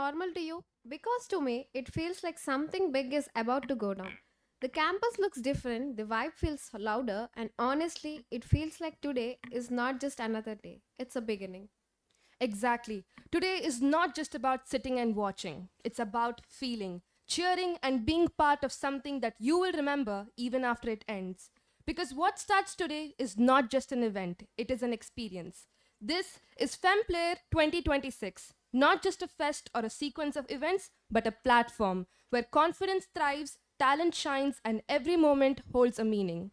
formal to you? Because to me, it feels like something big is about to go down. The campus looks different, the vibe feels louder, and honestly, it feels like today is not just another day, it's a beginning. Exactly. Today is not just about sitting and watching, it's about feeling, cheering, and being part of something that you will remember even after it ends. Because what starts today is not just an event, it is an experience. This is Femflare 2026, not just a fest or a sequence of events, but a platform where confidence thrives, talent shines, and every moment holds a meaning.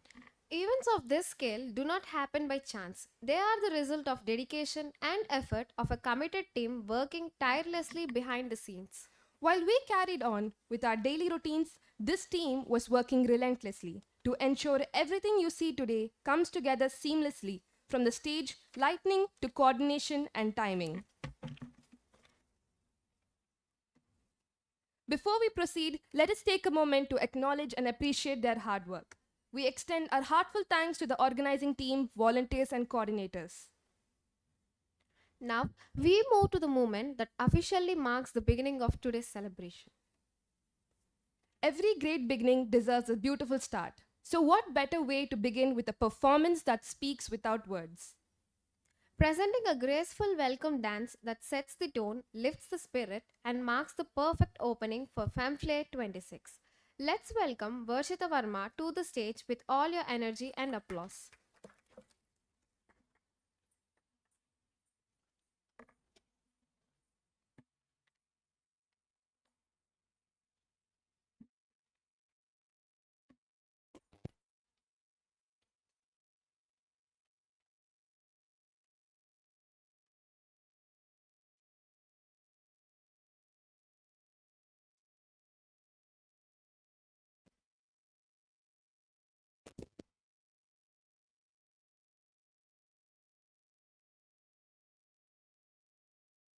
Events of this scale do not happen by chance. They are the result of dedication and effort of a committed team working tirelessly behind the scenes. While we carried on with our daily routines, this team was working relentlessly to ensure everything you see today comes together seamlessly, from the stage, lighting to coordination and timing. Before we proceed, let us take a moment to acknowledge and appreciate their hard work. We extend our heartfelt thanks to the organizing team, volunteers, and coordinators. Now, we move to the moment that officially marks the beginning of today's celebration. Every great beginning deserves a beautiful start. So, what better way to begin with a performance that speaks without words? Presenting a graceful welcome dance that sets the tone, lifts the spirit, and marks the perfect opening for Femflare 26. Let's welcome Varshita Verma to the stage with all your energy and applause.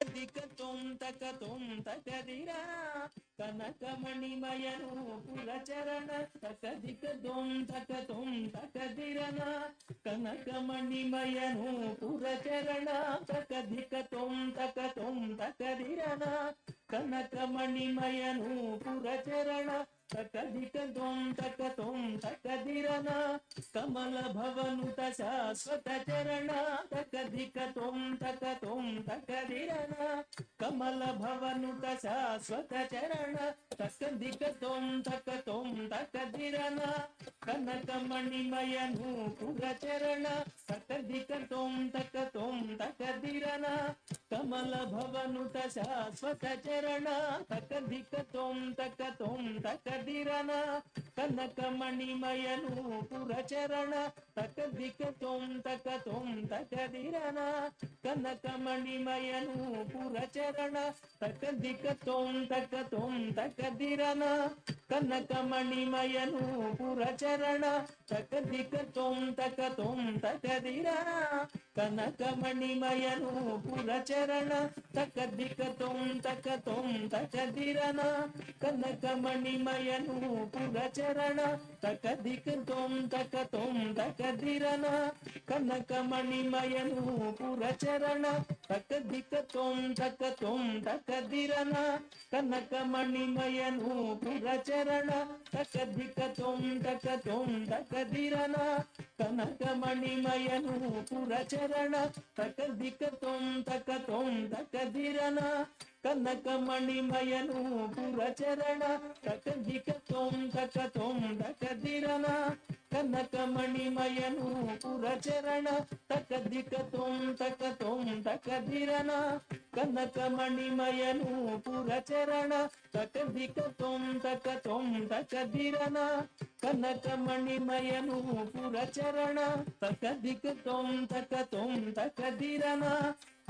దికతుం తకతుం తకదిరా కనకమణిమయను కులచరణ తకదికతుం తకతుం తకదిరన కనకమణిమయను కులచరణ తకదికతుం తకతుం తకదిరన కనకమణిమయను కులచరణ తకదికతుం తకతుం తకదిరన కమల భవనుత శాశ్వత చరణ తకదికతుం తకతుం తకదిరన కమల భవనుత శాశ్వత చరణ తకదికతుం తకతుం తకదిరన కనకమణిమయను పురచరణ తకదికతుం తకతుం తకదిరన కమల భవనుత శాశ్వత చరణ తకదికతుం తకతుం తకదిరన కనకమణిమయను పురచరణ తకదికతుం తకతుం తకదిరన కనకమణిమయను పురచరణ తకదికతుం తకతుం తకదిరన కనకమణిమయను పురచరణ తకదికతుం తకతుం తకదిరన కనకమణిమయను పురచరణ తకదికతుం తకతుం తకదిరన కనకమణిమయను పురచరణ తకదికతుం తకతుం తకదిరన కనకమణిమయను పురచరణ తకదికతుం తకతుం తకదిరన కనకమణిమయను పురచరణ తకదికతుం తకతుం తకదిరన కనకమణిమయను పురచరణ తకదికతుం తకతుం తకదిరన కనకమణిమయను పురచరణ తకదికతుం తకతుం తకదిరన కనకమణిమయను పురచరణ తకదికతుం తకతుం తకదిరన కనకమణిమయను పురచరణ తకదికతుం తకతుం తకదిరన కనకమణిమయను పురచరణ తకదికతుం తకతుం తకదిరన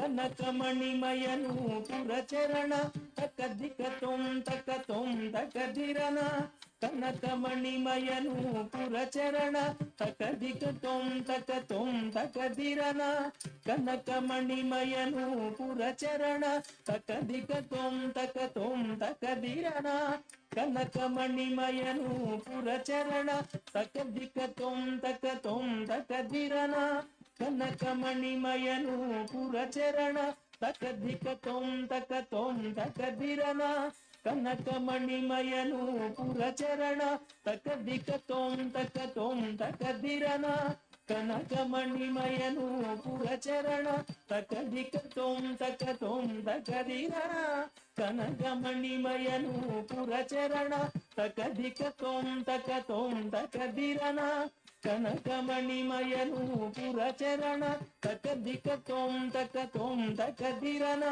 కనకమణిమయను పురచరణ తకదికతుం తకతుం తకదిరన కనకమణిమయను పురచరణ తకదికతుం తకతుం తకదిరన కనకమణిమయను పురచరణ తకదికతుం తకతుం తకదిరన కనకమణిమయను పురచరణ తకదికతుం తకతుం తకదిరన కనకమణిమయను పురచరణ తకధికతోం తకతోం తకధిరణ కనకమణిమయను పురచరణ తకధికతోం తకతోం తకధిరణ కనకమణిమయను పురచరణ తకధికతోం తకతోం తకధిరణ కనకమణిమయను పురచరణ తకధికతోం తకతోం తకధిరణ కనకమణిమయను పురచరణ తకధికతోం తకతోం తకధిరణ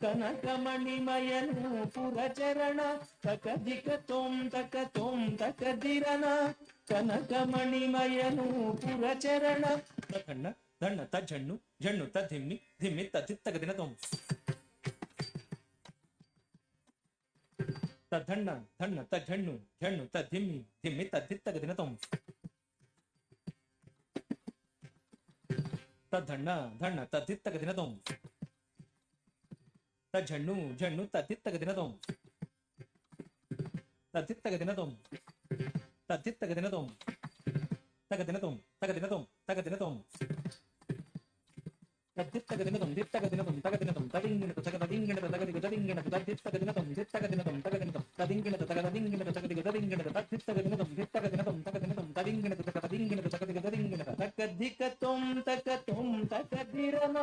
కనకమణిమయను పురచరణ తకధికతోం తకతోం తకధిరణ కనకమణిమయను పురచరణ తకన్న దండ తజ్జన్ను జన్ను తధిమ్మి ధిమ్మి తదిత్తగదినతోం తధన్న ధన్న తజ్జన్ను జన్ను తధిమ్మి ధిమ్మి తదిత్తగదినతోం తధన్న ధన్న తదిత్తగదినతోం తజ్జన్ను జన్ను తదిత్తగదినతోం తదిత్తగదినతోం తదిత్తగదినతోం తగదినతోం తగదినతోం తగదినతోం తదిత్తగదినతోం దిత్తగదినతోం తగదినతోం తదింగినత తగదింగినత తగదిగ తదింగినత తదిత్తగదినతోం దిత్తగదినతోం తగదినతోం తదింగినత తగదింగినత తగదిగ తదింగినత తదిత్తగదినతోం దిత్తగదినతోం తగదినతోం తదింగినత తగదింగినత తగదిగ తదింగినత తగధికతోం తకతోం తకధిరణ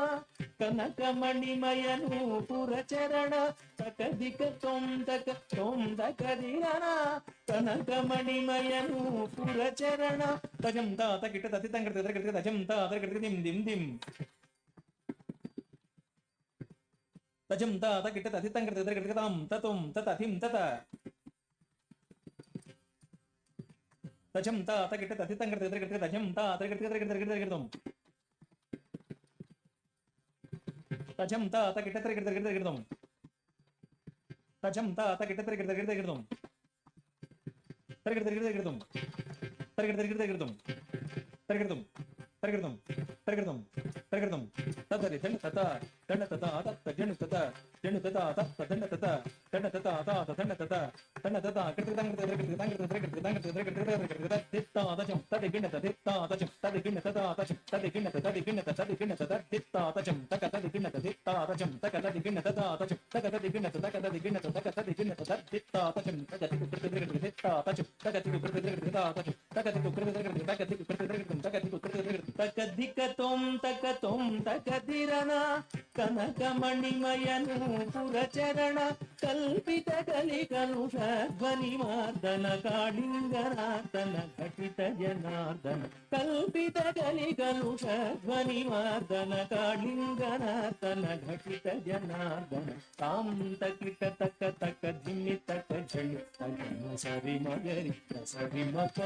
కనకమణిమయను పురచరణ తకధికతోం తకతోం తకధిరణ కనకమణిమయను పురచరణ తజం తాత కిట తతితంగ తగదిగ తజం తాత కిట దిం దిం దిం తజం తాత కిట తతితంగ తగదిగ తాం తతం తతధిం తత తజం తాత కిట తతితంగ తగదిగ తజం తాత కిట తగదిగ తజం తాత కిట తగదిగ తజం తాత కిట తగదిగ తరగడం తరగడం తరగడం తరగడం తరగడం తరగడం తదరి దండ తత దండ తత అత జను తత జను తత అత దండ తత దండ తత అత దండ తత దండ తత కృతదంగ తరగడం తరగడం తరగడం తరగడం తిత్త అతజం తదిగిన తిత్త అతజం తదిగిన తత అతజం తదిగిన తదిగిన తదిగిన తిత్త అతజం తక తదిగిన తిత్త అతజం తక తదిగిన తత అతజం తక తదిగిన తక తదిగిన తక తదిగిన తిత్త అతజం తక తదిగిన తిత్త అతజం తక తదిగిన అతజం తక తదిగిన తకధికతోం తకతోం తకధిరణ కనకమణిమయను పురచరణ కల్పిత కలికను ధ్వని మార్దన కాళింగనార్దన ఘటిత జనార్దన కల్పిత కలికను ధ్వని మార్దన కాళింగనార్దన ఘటిత జనార్దన తాం తకిట తక తక ధిమి తక జణి తగను సరి మగరి సరి మప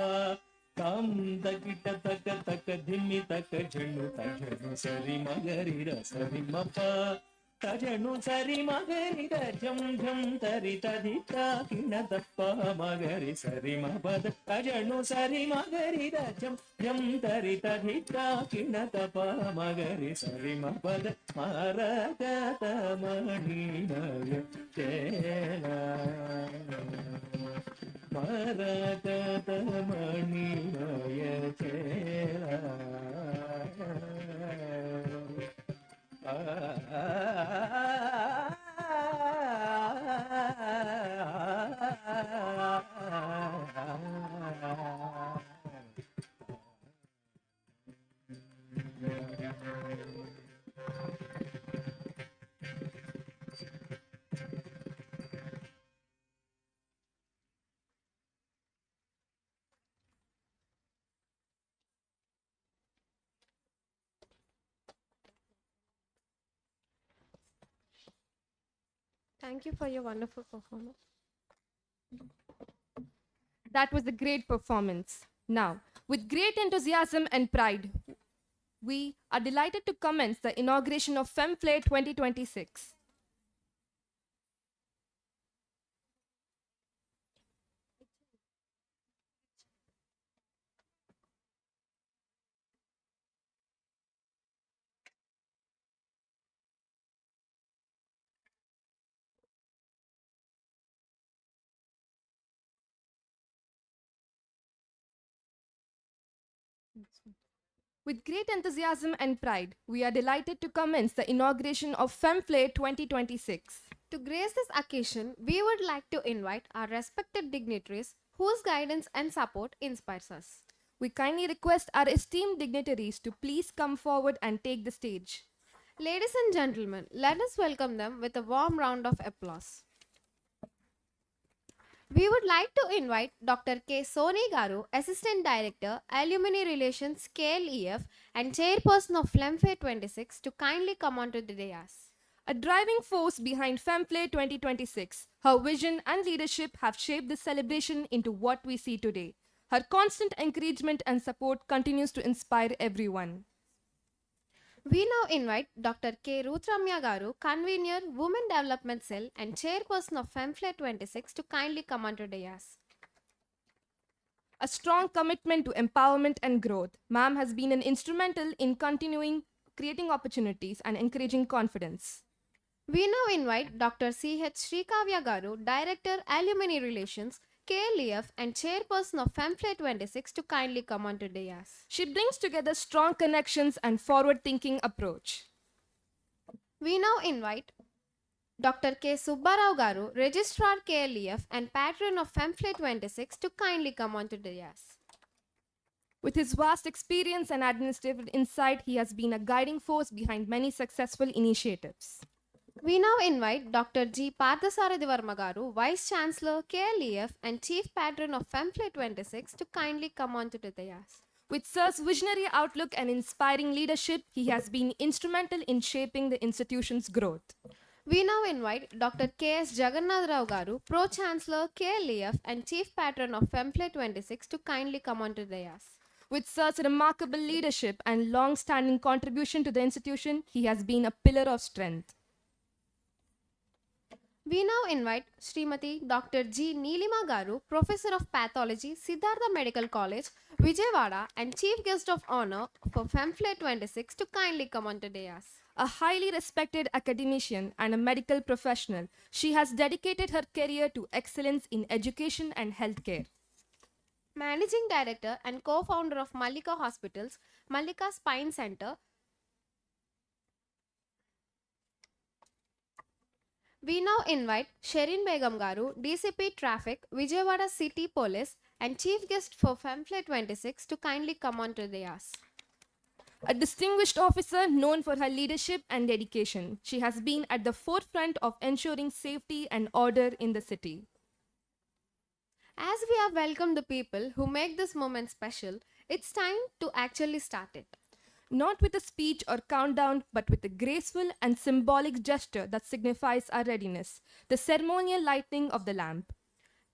తాం తకిట తక తక ధిమి తక జణు తజను సరి మగరి సరి మప తజను సరి మగరి జం జం తరి తదిత కిణ తప్ప మగరి సరి మపద తజను సరి మగరి జం జం తరి తదిత కిణ తప్ప మగరి సరి మపద మరగత మణినయ చేల మరగత మణినయ చేల Thank you for your wonderful performance. That was a great performance. Now, with great enthusiasm and pride, we are delighted to commence the inauguration of Femflare 2026. With great enthusiasm and pride, we are delighted to commence the inauguration of Femflare 2026. To grace this occasion, we would like to invite our respected dignitaries whose guidance and support inspires us. We kindly request our esteemed dignitaries to please come forward and take the stage. Ladies and gentlemen, let us welcome them with a warm round of applause. We would like to invite Dr. K. Soni Garu, Assistant Director, Alumni Relations, KLEF, and Chairperson of Femflare 26, to kindly come onto the dais. A driving force behind Femflare 2026, her vision and leadership have shaped this celebration into what we see today. Her constant encouragement and support continues to inspire everyone. We now invite Dr. K. Rutramya Garu, Convener, Women Development Cell and Chairperson of Femflare 26, to kindly come onto the dais. A strong commitment to empowerment and growth, ma'am has been an instrumental in continuing creating opportunities and encouraging confidence. We now invite Dr. C.H. Shrikavya Garu, Director, Alumni Relations, KLEF and Chairperson of Femflare 26, to kindly come onto the dais. She brings together strong connections and forward-thinking approach. We now invite Dr. K. Subbarao Garu, Registrar KLEF and Patron of Femflare 26, to kindly come onto the dais. With his vast experience and administrative insight, he has been a guiding force behind many successful initiatives. We now invite Dr. G. Parthasarathi Varma Garu, Vice Chancellor, KLEF and Chief Patron of Femflare 26, to kindly come onto the dais. With Sir's visionary outlook and inspiring leadership, he has been instrumental in shaping the institution's growth. We now invite Dr. K.S. Jagannath Rao Garu, Pro-chancellor, KLEF and Chief Patron of Femflare 26, to kindly come onto the dais. With Sir's remarkable leadership and long-standing contribution to the institution, he has been a pillar of strength. We now invite Srimati Dr. G. Neelima Garu, Professor of Pathology, Siddhartha Medical College, Vijayawada and Chief Guest of Honor for Femflare 26, to kindly come onto the dais. A highly respected academician and a medical professional, she has dedicated her career to excellence in education and healthcare. Managing Director and co-founder of Mallika Hospitals, Mallika Spine Center. We now invite Sherin Begum Garu, DCP Traffic, Vijayawada City Police and Chief Guest for Femflare 26, to kindly come onto the dais. A distinguished officer known for her leadership and dedication, she has been at the forefront of ensuring safety and order in the city. As we have welcomed the people who make this moment special, it's time to actually start it. Not with a speech or countdown, but with a graceful and symbolic gesture that signifies our readiness, the ceremonial lighting of the lamp.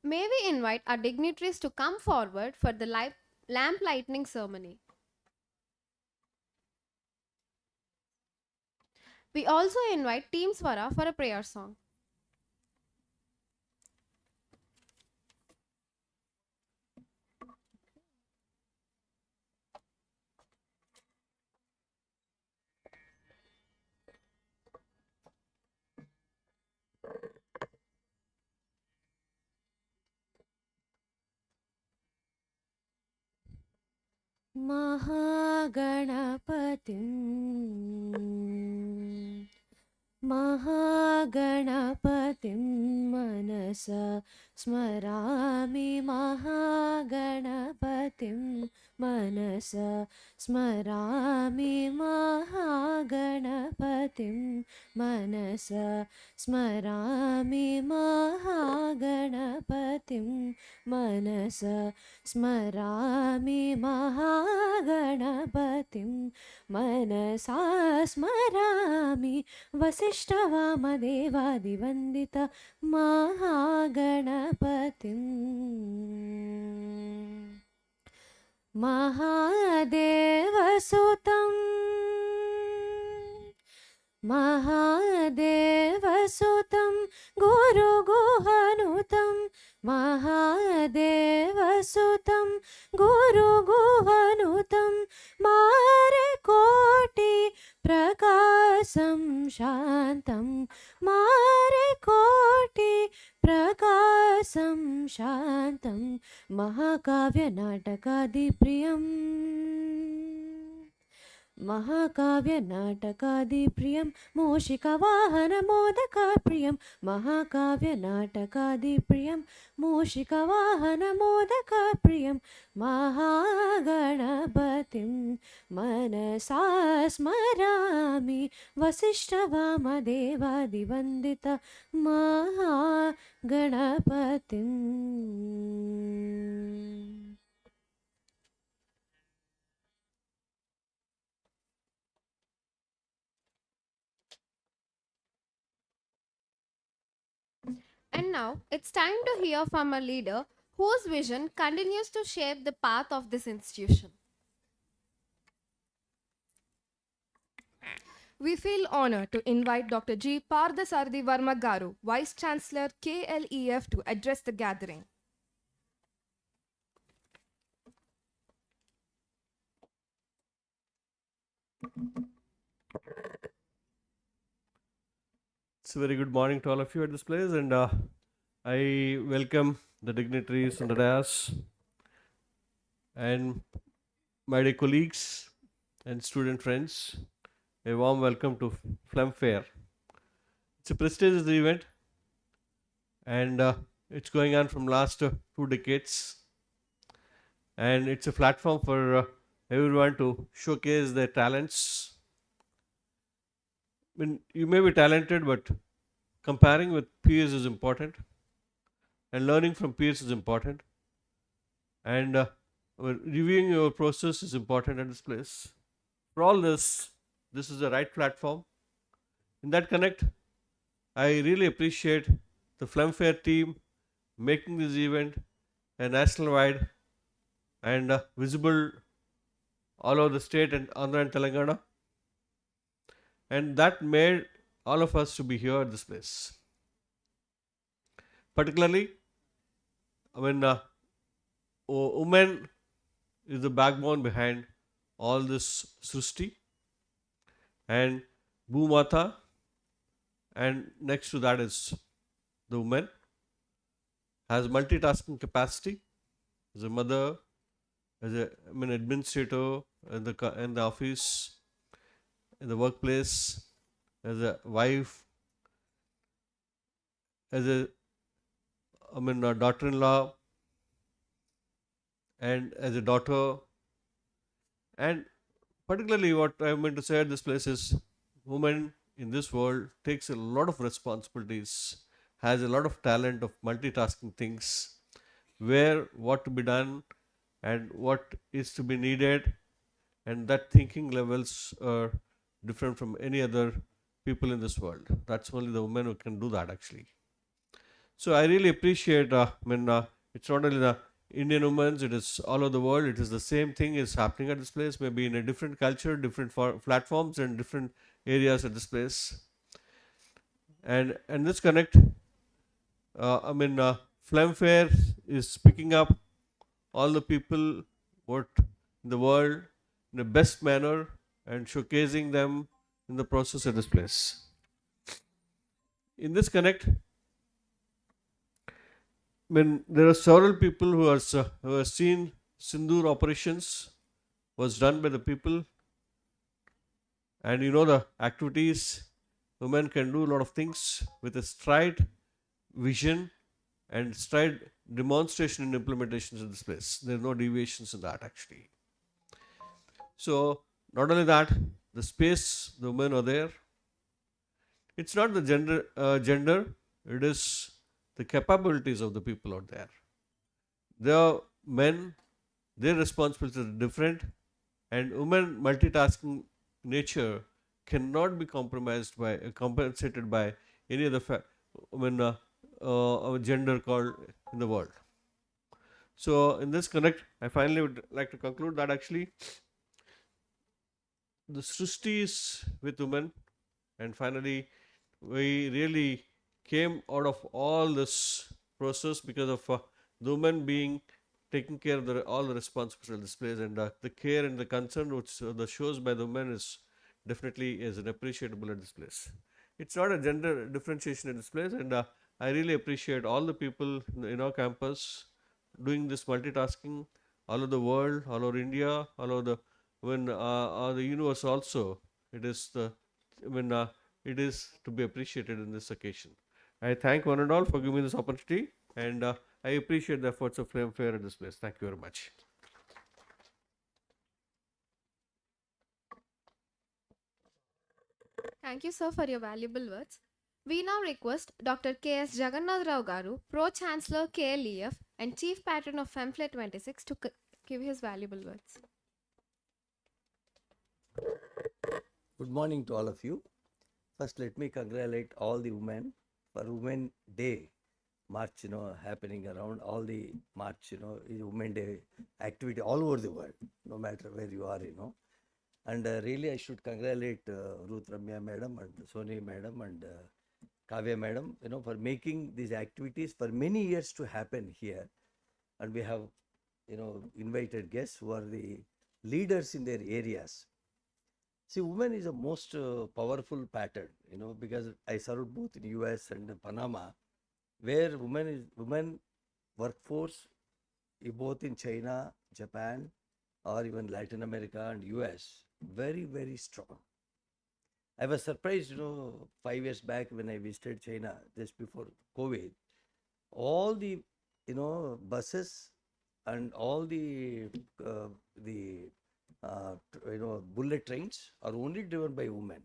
May we invite our dignitaries to come forward for the lamp lighting ceremony. We also invite Team Swara for a prayer song. महागणपतिं मनसा स्मरामि महागणपतिं मनसा स्मरामि महागणपतिं मनसा स्मरामि महागणपतिं मनसा स्मरामि महागणपतिं मनसा स्मरामि वसिष्ठवामदेवादिवन्दित महागणपतिं महादेवसुतं महादेवसुतं गुरुगुहनुतं महादेवसुतं गुरुगुहनुतं मारकोटि प्रकाशं शान्तं मारकोटि प्रकाशं शान्तं महाकाव्यनाटकादिप्रियम् महाकाव्यनाटकादिप्रियं मूषिकवाहनमोदकप्रियं महाकाव्यनाटकादिप्रियं मूषिकवाहनमोदकप्रियं महागणपतिं मनसा स्मरामि वसिष्ठवामदेवादिवन्दित महागणपतिम्. And now it's time to hear from a leader whose vision continues to shape the path of this institution. We feel honored to invite Dr. G. Pardasarthi Varma Garu, Vice Chancellor KLEF, to address the gathering. It's a very good morning to all of you at this place, and I welcome the dignitaries and the dais and my dear colleagues and student friends. A warm welcome to Femflare. It's a prestigious event, and it's going on from last 2 decades, and it's a platform for everyone to showcase their talents. I mean, you may be talented, but comparing with peers is important, and learning from peers is important, and reviewing your process is important at this place. For all this, this is the right platform. In that connect, I really appreciate the Femflare team making this event a national wide and visible all over the state and Andhra and Telangana, and that made all of us to be here at this place. Particularly, women is the backbone behind all this Srushti and Bhumata, and next to that is the woman has multitasking capacity as a mother, as a administrator in the office, in the workplace, as a wife, as a daughter-in-law, and as a daughter. And particularly what I meant to say at this place is woman in this world takes a lot of responsibilities, has a lot of talent of multitasking things, where what to be done and what is to be needed, and that thinking levels are different from any other people in this world. That's only the women who can do that actually. So I really appreciate, it's not only the Indian women, it is all over the world. It is the same thing is happening at this place, maybe in a different culture, different platforms, and different areas at this place. And this connect, Femflare is picking up all the people what in the world in the best manner and showcasing them in the process at this place. In this connect, there are several people who have seen Sindoor operations was done by the people, and you know the activities. Women can do a lot of things with a stride vision and stride demonstration and implementations in this place. There are no deviations in that actually. So not only that, the space the women are there. It's not the gender. It is the capabilities of the people out there. There are men, their responsibilities are different, and women multitasking nature cannot be compensated by any other gender called in the world. So in this connect, I finally would like to conclude that actually the Srushti is with women, and finally we really came out of all this process because of the women being taking care of all the responsibilities of this place, and the care and the concern which the shows by the women is definitely is an appreciable at this place. It's not a gender differentiation at this place, and I really appreciate all the people in our campus doing this multitasking all over the world, all over India, all over the when the universe also, it is the, when it is to be appreciated in this occasion. I thank one and all for giving me this opportunity, and I appreciate the efforts of Flame Fair in this place. Thank you very much. Thank you, sir, for your valuable words. We now request Dr. K.S. Jagannath Rao Garu, Pro-Chancellor KLEF and Chief Patron of Femflare 26 to give his valuable words. Good morning to all of you. First, let me congratulate all the women for Women Day March, happening around all the March, is Women Day activity all over the world, no matter where you are, And really, I should congratulate Ruth Ramya madam and Soni madam and Kavya madam, for making these activities for many years to happen here. And we have, invited guests who are the leaders in their areas. See, women is a most powerful pattern, because I served both in US and Panama, where women workforce, both in China, Japan, or even Latin America and US, very, very strong. I was surprised, 5 years back when I visited China just before COVID, all the, buses and all the bullet trains are only driven by women.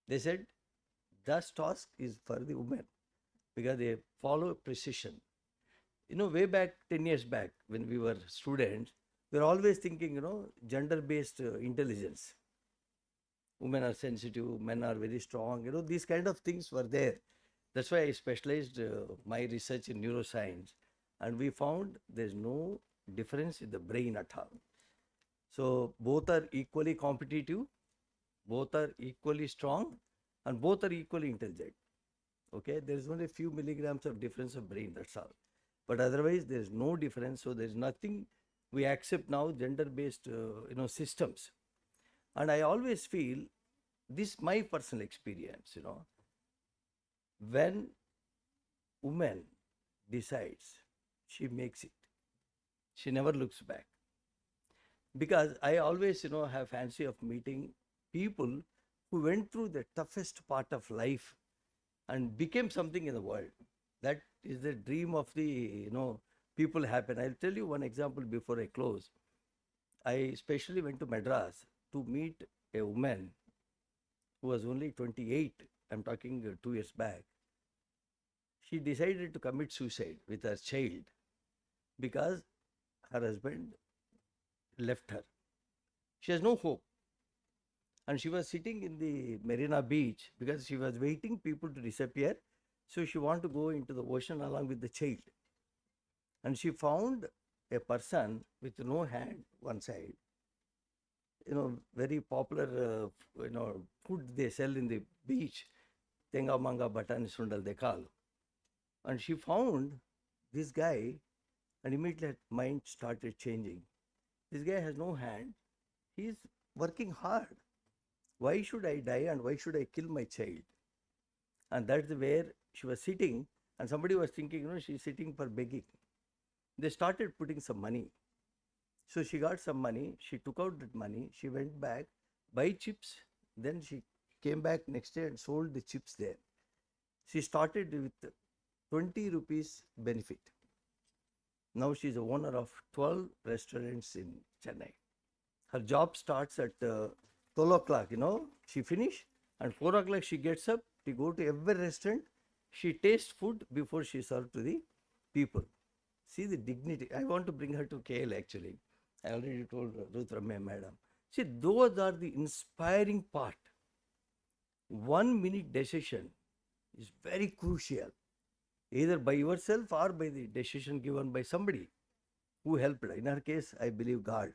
They said that task is for the women because they follow precision. Way back 10 years back when we were students, we were always thinking, gender-based intelligence. Women are sensitive, men are very strong, these kind of things were there. That's why I specialized my research in neuroscience, and we found there's no difference in the brain at all. So both are equally competitive, both are equally strong, and both are equally intelligent. Okay, there is only a few milligrams of difference of brain, that's all. But otherwise, there is no difference. So there is nothing. We accept now gender-based, systems. And I always feel this my personal experience. When woman decides, she makes it. She never looks back. Because I always, have fancy of meeting people who went through the toughest part of life and became something in the world. That is the dream of the, people happen. I'll tell you one example before I close. I especially went to Madras to meet a woman who was only 28. I'm talking 2 years back. She decided to commit suicide with her child because her husband left her. She has no hope. And she was sitting in the Marina Beach because she was waiting people to disappear. So she wanted to go into the ocean along with the child. And she found a person with no hand one side. Very popular, food they sell in the beach. Tenga manga batan sundal they call. And she found this guy, and immediately her mind started changing. This guy has no hand. He is working hard. Why should I die and why should I kill my child? And that's where she was sitting, and somebody was thinking, she's sitting for begging. They started putting some money. So she got some money. She took out that money. She went back, buy chips. Then she came back next day and sold the chips there. She started with 20 rupees benefit. Now she's the owner of 12 restaurants in Chennai. Her job starts at 12 o'clock, she finish, and 4 o'clock she gets up, she go to every restaurant, she tastes food before she serves to the people. See the dignity. I want to bring her to KL actually. I already told Ruth Ramya madam. See, those are the inspiring part. 1 minute decision is very crucial, either by yourself or by the decision given by somebody who helped. In her case, I believe God.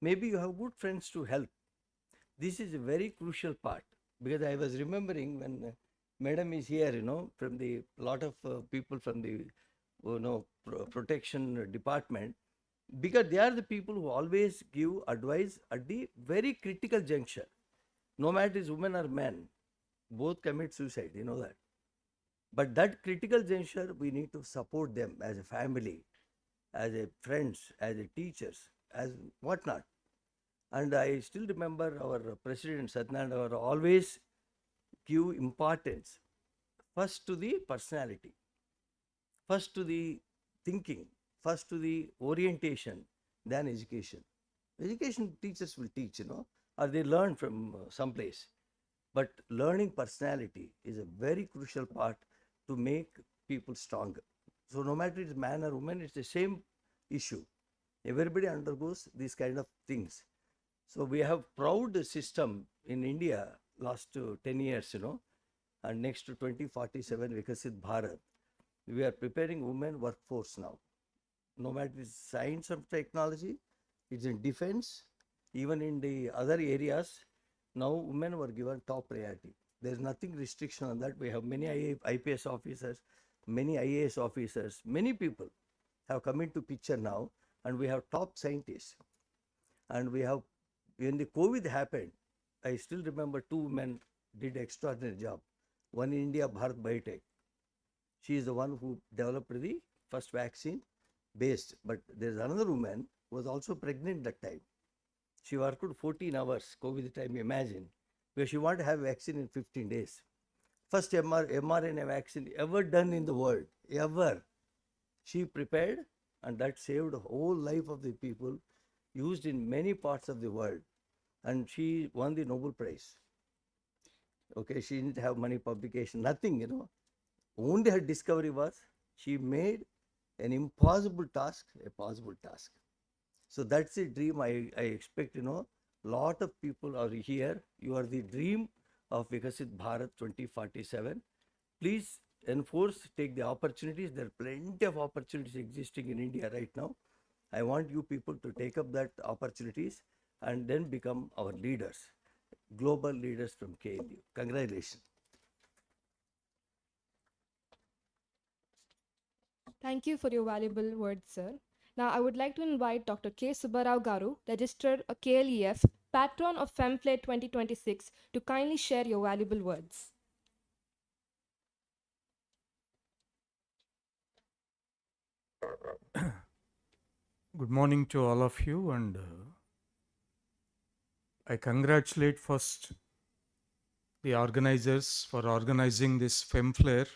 Maybe you have good friends to help. This is a very crucial part, because I was remembering when madam is here, from the lot of people from the protection department, because they are the people who always give advice at the very critical juncture. No matter it's women or men, both commit suicide, that. But that critical juncture, we need to support them as a family, as a friends, as a teachers, as whatnot. And I still remember our president Satyanarayana always give importance first to the personality, first to the thinking, first to the orientation than education. Education teachers will teach, or they learn from someplace. But learning personality is a very crucial part to make people stronger. So no matter it's man or woman, it's the same issue. Everybody undergoes these kind of things. So we have proud system in India last 10 years, and next to 2047 Vikasit Bharat. We are preparing women workforce now. No matter it's science or technology, it's in defense, even in the other areas, now women were given top priority. There is nothing restriction on that. We have many IPS officers, many IAS officers, many people have come into picture now, and we have top scientists. And we have, when the COVID happened, I still remember two women did extraordinary job. One in India, Bharat Biotech. She is the one who developed the first vaccine based. But there is another woman who was also pregnant that time. She worked 14 hours, COVID time, imagine, because she wanted to have vaccine in 15 days. First mRNA vaccine ever done in the world, ever. She prepared, and that saved the whole life of the people, used in many parts of the world. And she won the Nobel Prize. Okay, she didn't have money, publication, nothing, Only her discovery was she made an impossible task a possible task. So that's a dream I expect, lot of people are here. You are the dream of Vikasit Bharat 2047. Please enforce, take the opportunities. There are plenty of opportunities existing in India right now. I want you people to take up that opportunities and then become our leaders, global leaders from KLU. Congratulations. Thank you for your valuable words, sir. Now, I would like to invite Dr. K. Subbarao Garu, Registrar KLEF, Patron of Femflare 2026, to kindly share your valuable words. Good morning to all of you, and I congratulate first the organizers for organizing this Femflare,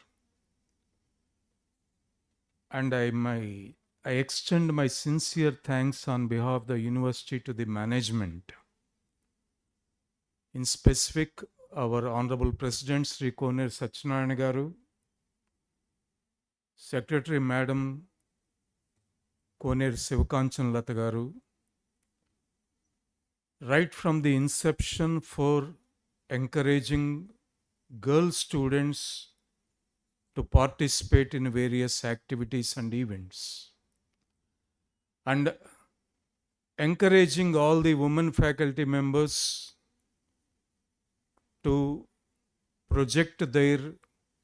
and I extend my sincere thanks on behalf of the university to the management. In specific, our Honorable President Sri Koner Satyanarayana Garu, Secretary Madam Koner Sivakanchan Lata Garu, right from the inception for encouraging girl students to participate in various activities and events, and encouraging all the women faculty members to project their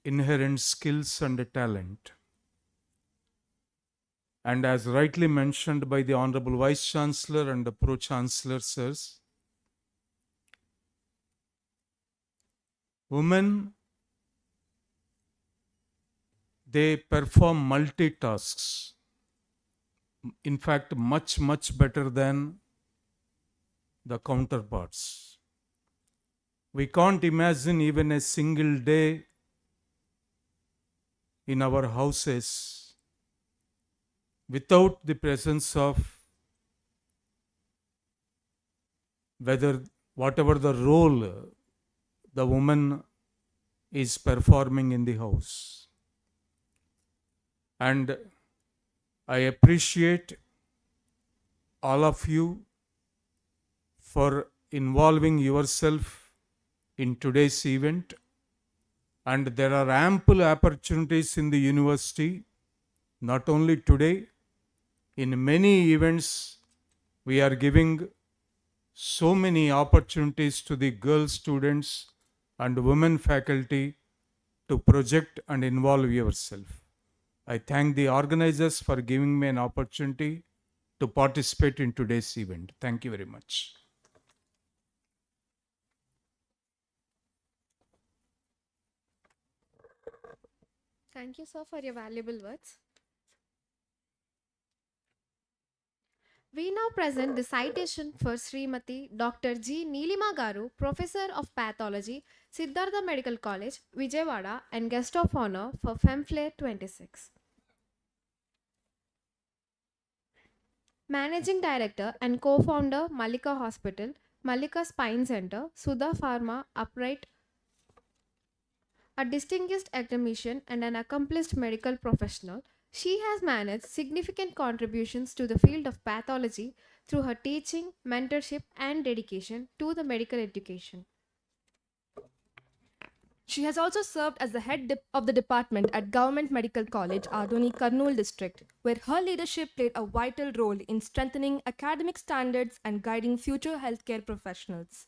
inherent skills and talent. And as rightly mentioned by the Honorable Vice-Chancellor and the Pro-chancellor sirs, women, they perform multitasks. In fact, much, much better than the counterparts. We can't imagine even a single day in our houses without the presence of whatever the role the woman is performing in the house. And I appreciate all of you for involving yourself in today's event, and there are ample opportunities in the university, not only today, in many events we are giving so many opportunities to the girl students and women faculty to project and involve yourself. I thank the organizers for giving me an opportunity to participate in today's event. Thank you very much. Thank you, sir, for your valuable words. We now present the citation for Srimati Dr. G. Neelima Garu, Professor of Pathology, Siddhartha Medical College, Vijayawada, and Guest of Honor for Femflare 26. Managing Director and Co-founder, Malika Hospital, Malika Spine Center, Sudha Pharma, Upright, a distinguished academician and an accomplished medical professional. She has managed significant contributions to the field of pathology through her teaching, mentorship, and dedication to the medical education. She has also served as the of the department at Government Medical College, Adoni, Kurnool district, where her leadership played a vital role in strengthening academic standards and guiding future healthcare professionals.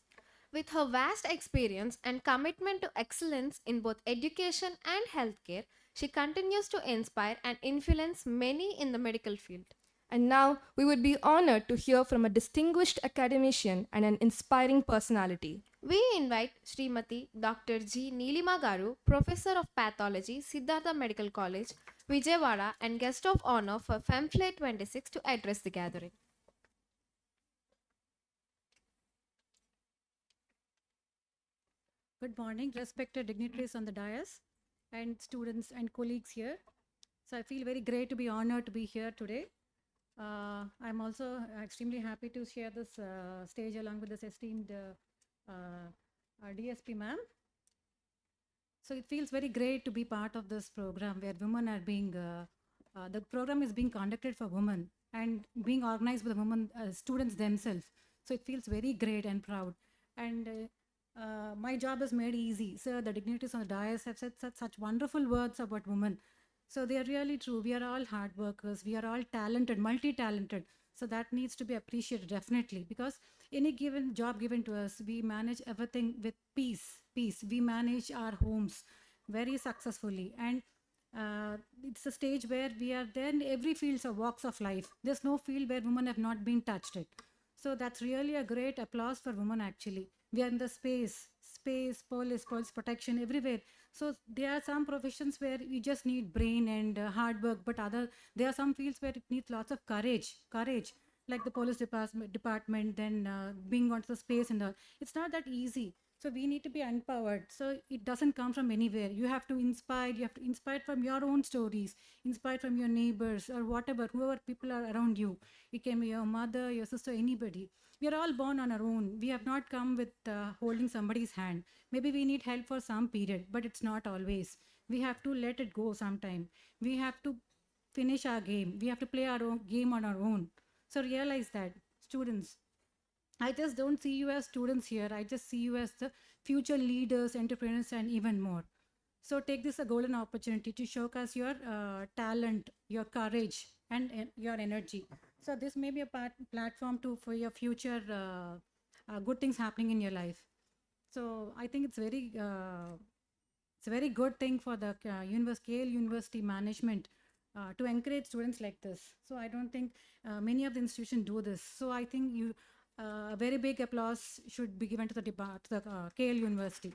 With her vast experience and commitment to excellence in both education and healthcare, she continues to inspire and influence many in the medical field. And now we would be honored to hear from a distinguished academician and an inspiring personality. We invite Srimati Dr. G. Neelima Garu, Professor of Pathology, Siddhartha Medical College, Vijayawada, and Guest of Honor for Femflare 26 to address the gathering. Good morning, respected dignitaries on the dais and students and colleagues here. So I feel very great to be honored to be here today. I'm also extremely happy to share this stage along with this esteemed DSP ma'am. So it feels very great to be part of this program where women are being, the program is being conducted for women and being organized by the women students themselves. So it feels very great and proud. And my job is made easy. Sir, the dignitaries on the dais have said such wonderful words about women. So they are really true. We are all hard workers. We are all talented, multi-talented. So that needs to be appreciated definitely, because any given job given to us, we manage everything with peace. We manage our homes very successfully. And it's a stage where we are there in every fields of walks of life. There's no field where women have not been touched it. So that's really a great applause for women actually. We are in the space, police protection, everywhere. So there are some professions where you just need brain and hard work, but there are some fields where it needs lots of courage, like the police department, then being onto the space and all. It's not that easy. So we need to be empowered. So it doesn't come from anywhere. You have to inspire from your own stories, inspired from your neighbors or whatever, whoever people are around you. It can be your mother, your sister, anybody. We are all born on our own. We have not come with holding somebody's hand. Maybe we need help for some period, but it's not always. We have to let it go sometime. We have to finish our game. We have to play our own game on our own. So realize that, students. I just don't see you as students here. I just see you as the future leaders, entrepreneurs, and even more. So take this a golden opportunity to showcase your talent, your courage, and your energy. So this may be a platform for your future good things happening in your life. So I think it's a very good thing for the KLUniversity management to encourage students like this. So I don't think many of the institutions do this. So I think a very big applause should be given to the KLUniversity.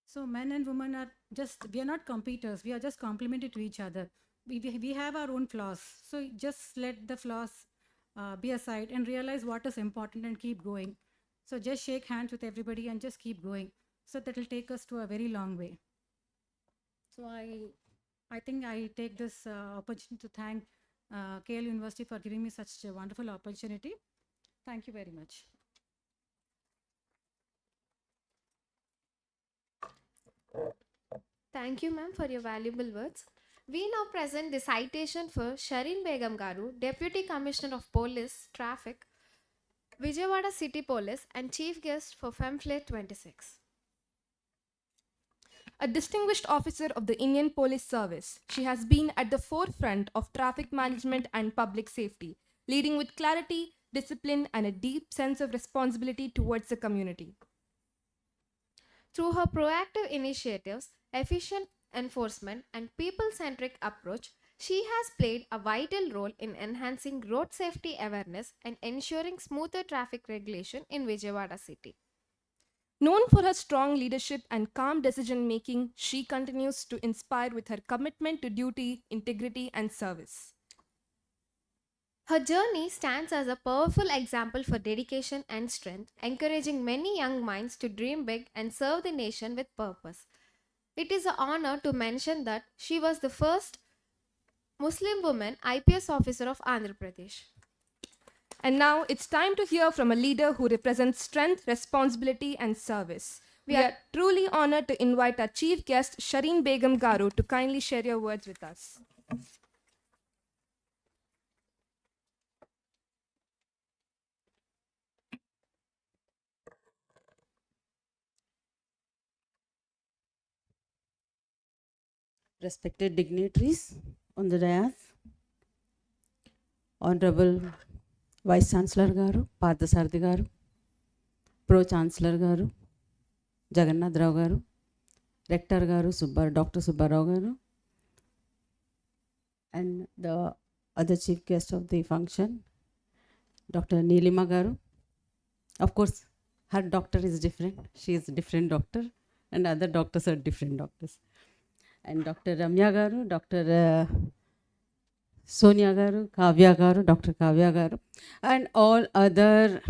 So men and women we are not competitors. We are just complementary to each other. We have our own flaws. So just let the flaws be aside and realize what is important and keep going. So just shake hands with everybody and just keep going. So that will take us to a very long way. So I think I take this opportunity to thank KLUniversity for giving me such a wonderful opportunity. Thank you very much. Thank you, ma'am, for your valuable words. We now present the citation for Shareen Begum Garu, Deputy Commissioner of Police Traffic, Vijayawada City Police, and Chief Guest for Femflare 26. A distinguished officer of the Indian Police Service, she has been at the forefront of traffic management and public safety, leading with clarity, discipline, and a deep sense of responsibility towards the community. Through her proactive initiatives, efficient enforcement, and people-centric approach, she has played a vital role in enhancing road safety awareness and ensuring smoother traffic regulation in Vijayawada city. Known for her strong leadership and calm decision making, she continues to inspire with her commitment to duty, integrity, and service. Her journey stands as a powerful example for dedication and strength, encouraging many young minds to dream big and serve the nation with purpose. It is an honor to mention that she was the first Muslim woman IPS officer of Andhra Pradesh. And now it's time to hear from a leader who represents strength, responsibility, and service. We are truly honored to invite our chief guest, Shireen Begum Garu, to kindly share your words with us. Respected dignitaries on the dais, Honorable Vice Chancellor Garu, Parthasarthi Garu, Pro-chancellor Garu, Jagannath Rao Garu, Rector Garu, Dr. Subbarao Garu, and the other chief guest of the function, Dr. Neelima Garu. Of course, her doctor is different. She is a different doctor, and other doctors are different doctors. And Dr. Ramya Garu, Dr. Sonia Garu, Kavya Garu, Dr. Kavya Garu, and all other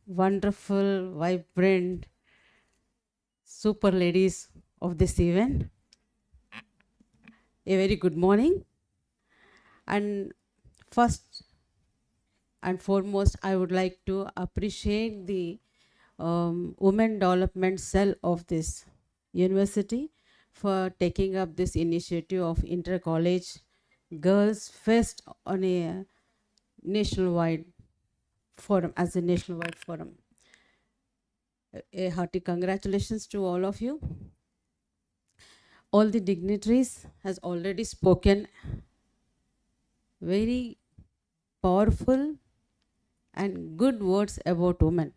wonderful, vibrant, super ladies of this event. A very good morning. And first and foremost, I would like to appreciate the Women Development Cell of this university for taking up this initiative of Inter-College Girls Fest on a nationwide forum, as a nationwide forum. A hearty congratulations to all of you. All the dignitaries has already spoken very powerful and good words about women.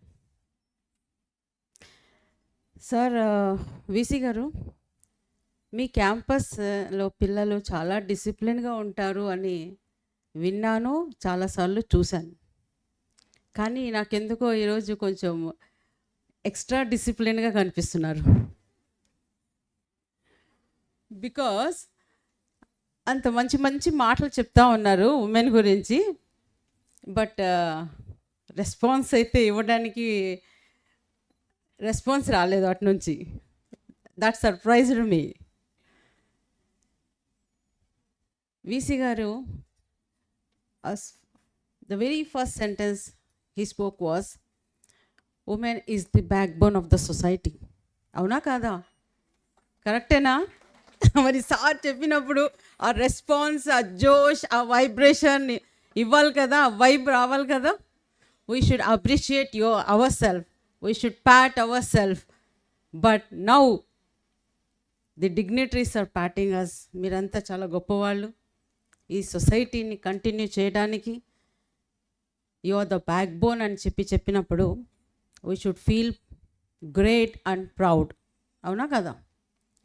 Sir, VC Garu, మీ క్యాంపస్లో పిల్లలు చాలా డిసిప్లిన్గా ఉంటారు అని విన్నాను, చాలాసార్లు చూశాను. కానీ నాకెందుకో ఈరోజు కొంచెం ఎక్స్ట్రా డిసిప్లిన్గా కనిపిస్తున్నారు. బికాస్ అంత మంచి మంచి మాటలు చెప్తా ఉన్నారు ఉమెన్ గురించి, బట్ రెస్పాన్స్ అయితే ఇవ్వడానికి రెస్పాన్స్ రాలేదు అటు నుంచి. That surprised me. VC Garu, the very first sentence he spoke was, women is the backbone of the society. అవునా కాదా? కరెక్టేనా? మరి సార్ చెప్పినప్పుడు ఆ రెస్పాన్స్, ఆ జోష్, ఆ వైబ్రేషన్ ఇవ్వాలి కదా, ఆ వైబ్ రావాలి కదా. We should appreciate our self, we should pat our self. But now the dignitaries are patting us. మీరంతా చాలా గొప్పవాళ్ళు. ఈ సొసైటీని కంటిన్యూ చేయడానికి you are the backbone అని చెప్పినప్పుడు we should feel great and proud. అవునా కదా?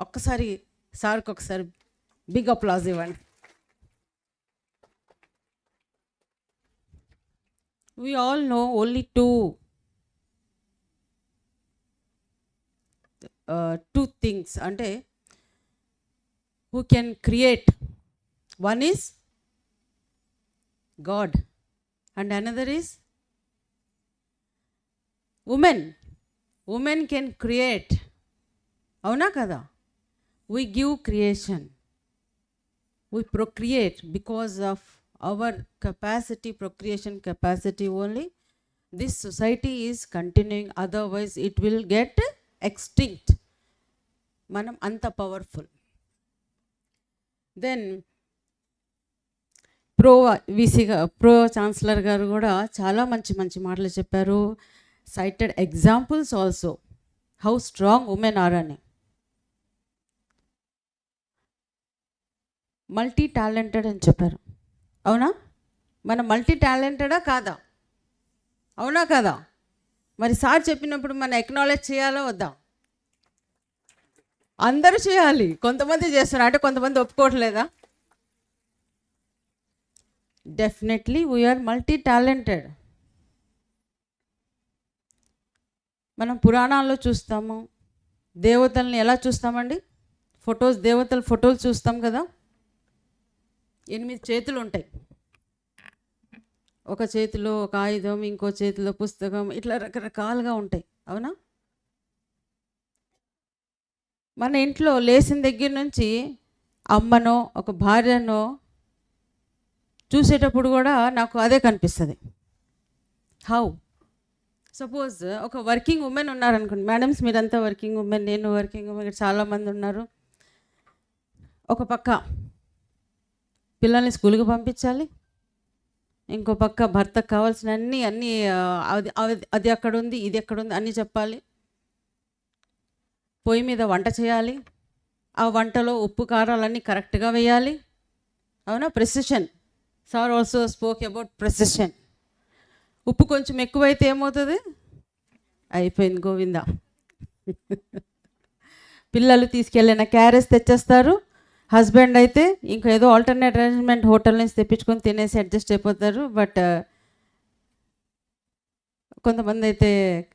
ఒక్కసారి సార్కి ఒకసారి బిగ్ అప్లాజ్ ఇవ్వండి. We all know only two things, అంటే who can create. One is God and another is women. Women can create. Avuna kada? We give creation. We procreate because of our capacity, procreation capacity only. This society is continuing, otherwise it will get extinct. Manam anta powerful. Then Pro-chancellor గారు కూడా చాలా మంచి మంచి మాటలు చెప్పారు. Cited examples also how strong women are అని. Multi talented అని చెప్పారు. అవునా? మనం మల్టీ టాలెంటెడా కాదా? అవునా కదా? మరి సార్ చెప్పినప్పుడు మనం ఎక్నాలెడ్జ్ చేయాలా వద్దా? అందరూ చేయాలి. కొంతమంది చేస్తున్నారు, అంటే కొంతమంది ఒప్పుకోవట్లేదా? Definitely we are multi-talented. మనం పురాణాల్లో చూస్తాము, దేవతల్ని ఎలా చూస్తామండి? ఫొటోస్, దేవతల ఫోటోలు చూస్తాం కదా. 8 చేతులు ఉంటాయి. ఒక చేతిలో ఒక ఆయుధం, ఇంకో చేతిలో పుస్తకం, ఇట్లా రకరకాలుగా ఉంటాయి, అవునా? మన ఇంట్లో లేచిన దగ్గర నుంచి అమ్మనో ఒక భార్యనో చూసేటప్పుడు కూడా నాకు అదే కనిపిస్తుంది. హౌ సపోజ్ ఒక వర్కింగ్ ఉమెన్ ఉన్నారనుకోండి, మేడమ్స్ మీరంతా వర్కింగ్ ఉమెన్, నేను వర్కింగ్ ఉమెన్, ఇక్కడ చాలామంది ఉన్నారు. ఒక పక్క పిల్లల్ని స్కూల్కి పంపించాలి, ఇంకో పక్క భర్తకు కావాల్సిన అన్నీ అది అక్కడ ఉంది, ఇది ఎక్కడ ఉంది అన్నీ చెప్పాలి. పొయ్యి మీద వంట చేయాలి, ఆ వంటలో ఉప్పు కారాలన్నీ కరెక్ట్గా వేయాలి, అవునా? Precision. Sir also spoke about precision. ఉప్పు కొంచెం ఎక్కువైతే ఏమవుతుంది? అయిపోయింది గోవిందా. పిల్లలు తీసుకెళ్ళిన క్యారేజ్ తెచ్చేస్తారు, హస్బెండ్ అయితే ఇంకా ఏదో ఆల్టర్నేట్ అరేంజ్మెంట్ హోటల్ నుంచి తెప్పించుకొని తినేసి అడ్జస్ట్ అయిపోతారు. బట్ కొంతమంది అయితే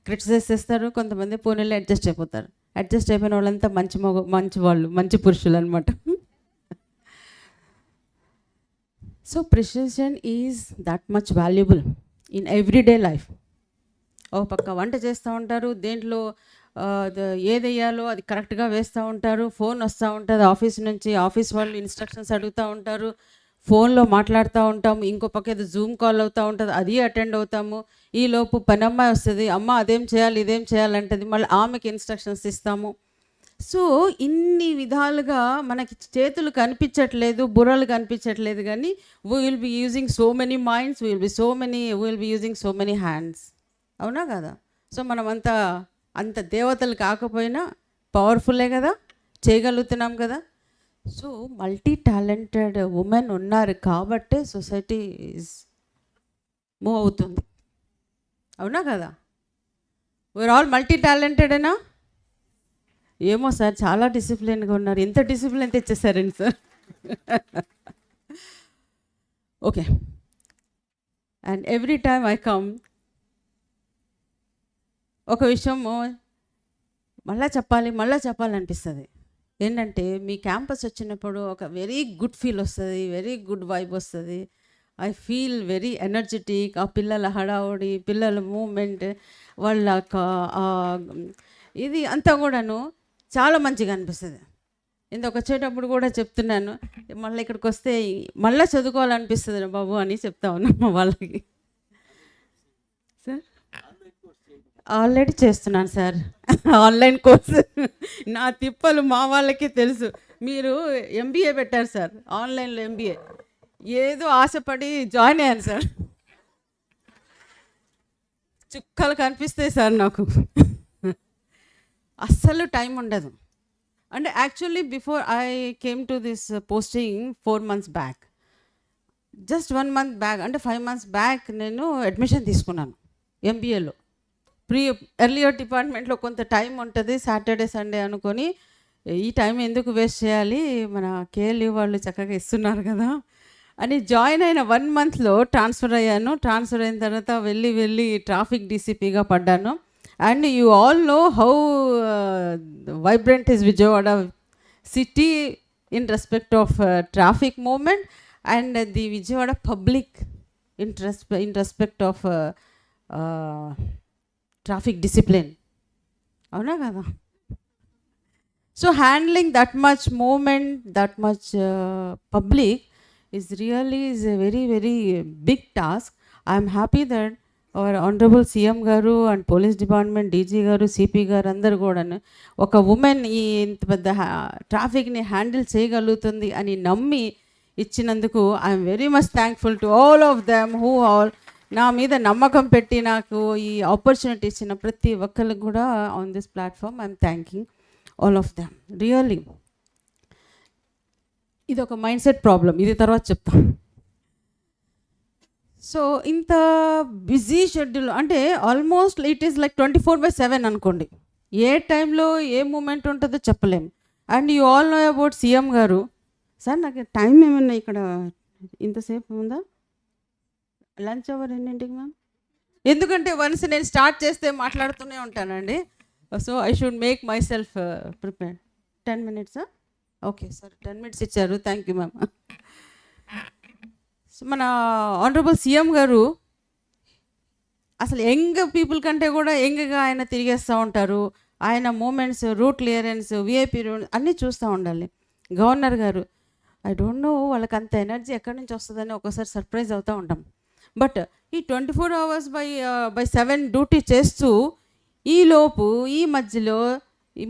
క్రిటిసైజ్ చేస్తారు, కొంతమంది పోనీలో అడ్జస్ట్ అయిపోతారు. అడ్జస్ట్ అయిపోయిన వాళ్ళంతా మంచి వాళ్ళు, మంచి పురుషులు అనమాట. So precision is that much valuable in everyday life. ఒక పక్క వంట చేస్తూ ఉంటారు, దేంట్లో ఏది వేయాలో అది కరెక్ట్గా వేస్తూ ఉంటారు. ఫోన్ వస్తూ ఉంటుంది ఆఫీస్ నుంచి, ఆఫీస్ వాళ్ళు ఇన్స్ట్రక్షన్స్ అడుగుతూ ఉంటారు, ఫోన్లో మాట్లాడుతూ ఉంటాము. ఇంకో పక్క ఏదో జూమ్ కాల్ అవుతూ ఉంటుంది, అది అటెండ్ అవుతాము. ఈలోపు పనమ్మాయి వస్తుంది, అమ్మ అదేం చేయాలి ఇదేం చేయాలంటది, మళ్ళీ ఆమెకి ఇన్స్ట్రక్షన్స్ ఇస్తాము. సో ఇన్ని విధాలుగా మనకి చేతులు కనిపించట్లేదు, బుర్రలు కనిపించట్లేదు, కానీ we will be using so many minds, we will be using so many hands, అవునా కదా? సో మనమంతా అంత దేవతలు కాకపోయినా పవర్ఫుల్లే కదా, చేయగలుగుతున్నాం కదా. సో మల్టీ టాలెంటెడ్ ఉమెన్ ఉన్నారు కాబట్టే సొసైటీ ఈజ్ మూవ్ అవుతుంది, అవునా కదా? వీఆర్ ఆల్ మల్టీ టాలెంటెడేనా? ఏమో సార్ చాలా డిసిప్లిన్గా ఉన్నారు, ఎంత డిసిప్లిన్ తెచ్చేసారండి sir. Okay, and every time I come ఒక విషయము మళ్ళీ చెప్పాలనిపిస్తుంది. ఏంటంటే మీ క్యాంపస్ వచ్చినప్పుడు ఒక వెరీ గుడ్ ఫీల్ వస్తుంది, వెరీ గుడ్ వైబ్ వస్తుంది. I feel very energetic. ఆ పిల్లల హడావుడి, పిల్లల మూమెంట్, వాళ్ళ ఇది అంతా కూడాను చాలా మంచిగా అనిపిస్తుంది. ఇందుకు వచ్చేటప్పుడు కూడా చెప్తున్నాను, మళ్ళీ ఇక్కడికి వస్తే మళ్ళీ చదువుకోవాలనిపిస్తుంది బాబు అని చెప్తా ఉన్నాను మా వాళ్ళకి. సార్ ఆల్రెడీ చేస్తున్నాను సార్ ఆన్లైన్ కోర్సు. నా తిప్పలు మా వాళ్ళకి తెలుసు. మీరు ఎంబీఏ పెట్టారు సార్, ఆన్లైన్లో ఎంబీఏ. ఏదో ఆశపడి జాయిన్ అయ్యాను సార్, చుక్కలు కనిపిస్తాయి సార్ నాకు. అస్సలు టైం ఉండదు. అంటే actually before I came to this posting 4 months back, just 1 month back, అంటే 5 months బ్యాక్ నేను అడ్మిషన్ తీసుకున్నాను ఎంబీఏలో. ఎర్లియర్ డిపార్ట్మెంట్లో కొంత టైం ఉంటుంది, సాటర్డే సండే అనుకొని ఈ టైం ఎందుకు వేస్ట్ చేయాలి, మన కేఎల్యూ వాళ్ళు చక్కగా ఇస్తున్నారు కదా అని జాయిన్ అయిన 1 monthలో ట్రాన్స్ఫర్ అయ్యాను. ట్రాన్స్ఫర్ అయిన తర్వాత వెళ్ళి ట్రాఫిక్ డీసీపీగా పడ్డాను. And you all know how vibrant is Vijayawada city in respect of traffic movement and the Vijayawada public in respect of traffic discipline, అవునా కదా? So handling that much movement, that much public is a very very big task. I am happy that our honorable CM garu and police department DG garu CP garu andaru kuda oka woman ee inta pedda traffic ni handle cheyagaluthundi ani nammi ఇచ్చినందుకు I am very much thankful to all of them who all నా మీద నమ్మకం పెట్టి నాకు ఈ opportunity ఇచ్చిన ప్రతి ఒక్కరికి కూడా on this platform I am thanking all of them really. ఇది ఒక మైండ్ సెట్ ప్రాబ్లం, ఇది తర్వాత చెప్తాం. సో ఇంత బిజీ షెడ్యూల్ అంటే ఆల్మోస్ట్ ఇట్ ఈస్ లైక్ 24/7 అనుకోండి. ఏ టైంలో ఏ మూమెంట్ ఉంటుందో చెప్పలేము. And you all know about CM గారు. సార్ నాకు టైం ఏమన్నా ఇక్కడ ఇంతసేపు ఉందా? లంచ్ అవర్ ఎన్నింటికి మ్యామ్? ఎందుకంటే వన్స్ నేను స్టార్ట్ చేస్తే మాట్లాడుతూనే ఉంటానండి. So I should make my self prepare. 10 minutes okay sir, 10 minutes ఇచ్చారు. Thank you ma'am. సో మన ఆనరబుల్ సీఎం గారు అసలు యంగ్ పీపుల్ కంటే కూడా యంగ్గా ఆయన తిరిగేస్తూ ఉంటారు. ఆయన movements, route clearance, VIP route అన్నీ చూస్తూ ఉండాలి. గవర్నర్ గారు ఐ డోంట్ నో వాళ్ళకి అంత ఎనర్జీ ఎక్కడి నుంచి వస్తుందని ఒకసారి సర్ప్రైజ్ అవుతూ ఉంటాం. బట్ ఈ 24 hours బై 7 డ్యూటీ చేస్తూ ఈలోపు ఈ మధ్యలో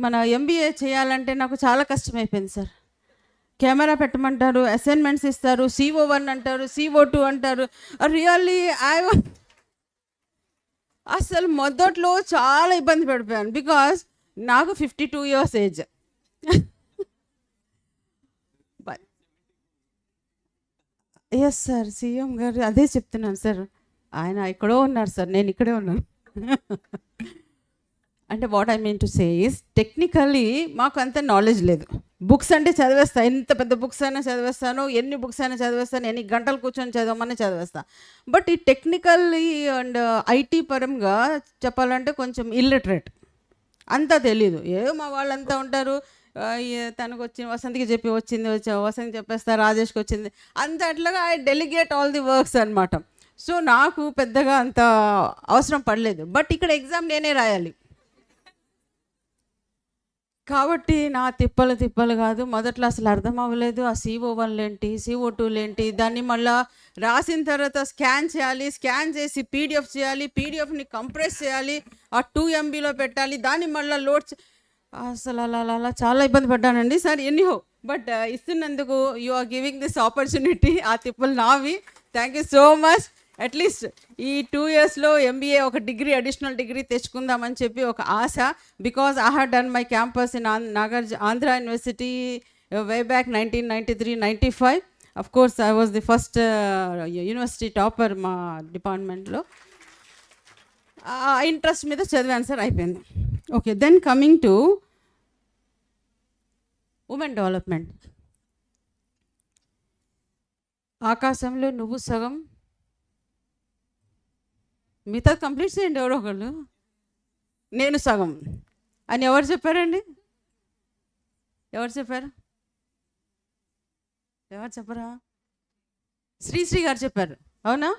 మన ఎంబీఏ చేయాలంటే నాకు చాలా కష్టమైపోయింది సార్. కెమెరా పెట్టమంటారు, అసైన్మెంట్స్ ఇస్తారు, CO1 అంటారు, CO2 అంటారు. రియల్లీ అసలు మొదట్లో చాలా ఇబ్బంది పడిపోయాను. బికాస్ నాకు 52 years age. Yes sir, CM గారు అదే చెప్తున్నాను సార్. ఆయన ఎక్కడో ఉన్నారు సార్, నేను ఇక్కడే ఉన్నాను. అంటే what I mean to say is technically మాకు అంత నాలెడ్జ్ లేదు. బుక్స్ అంటే చదివేస్తాను, ఎంత పెద్ద బుక్స్ అయినా చదివేస్తాను, ఎన్ని బుక్స్ అయినా చదివేస్తాను, ఎన్ని గంటలు కూర్చొని చదవమని చదివేస్తాను. బట్ ఈ టెక్నికల్లీ అండ్ ఐటీ పరంగా చెప్పాలంటే కొంచెం ఇల్లిటరేట్, అంతా తెలీదు. ఏదో మా వాళ్ళంతా ఉంటారు, తనకు వచ్చింది వసంతికి చెప్పి వచ్చింది, వసంతికి చెప్పేస్తా, రాజేష్కి వచ్చింది, అంత అట్లాగా I delegate all the works అనమాట. సో నాకు పెద్దగా అంత అవసరం పడలేదు. బట్ ఇక్కడ ఎగ్జామ్ నేనే రాయాలి కాబట్టి నా తిప్పలు కాదు. మొదట్లో అసలు అర్థం అవ్వలేదు. ఆ CO1 ఏంటి, CO2 ఏంటి, దాన్ని మళ్ళీ రాసిన తర్వాత స్కాన్ చేయాలి, స్కాన్ చేసి PDF చేయాలి, PDFని కంప్రెస్ చేయాలి, ఆ 2 MBలో పెట్టాలి, దాన్ని మళ్ళీ లోడ్ అసలు అలా చాలా ఇబ్బంది పడ్డానండి సార్. ఎనీహో బట్ ఇస్తున్నందుకు you are giving this opportunity. ఆ తిప్పలు నావి. Thank you so much. At least ఈ 2 yearsలో MBA ఒక డిగ్రీ, అడిషనల్ డిగ్రీ తెచ్చుకుందామని చెప్పి ఒక ఆశ. Because I had done my campus in Andhra university way back 1993-95. Of course I was the first university topper మా డిపార్ట్మెంట్లో. ఇంట్రెస్ట్ మీద చదివాను సార్, అయిపోయింది. Okay, then coming to women development. ఆకాశంలో నువ్వు సగం, మిగతా కంప్లీట్ చేయండి ఎవరో ఒకళ్ళు. నేను సగం అని ఎవరు చెప్పారండి? ఎవరు చెప్పరా? శ్రీశ్రీ గారు చెప్పారు, అవునా?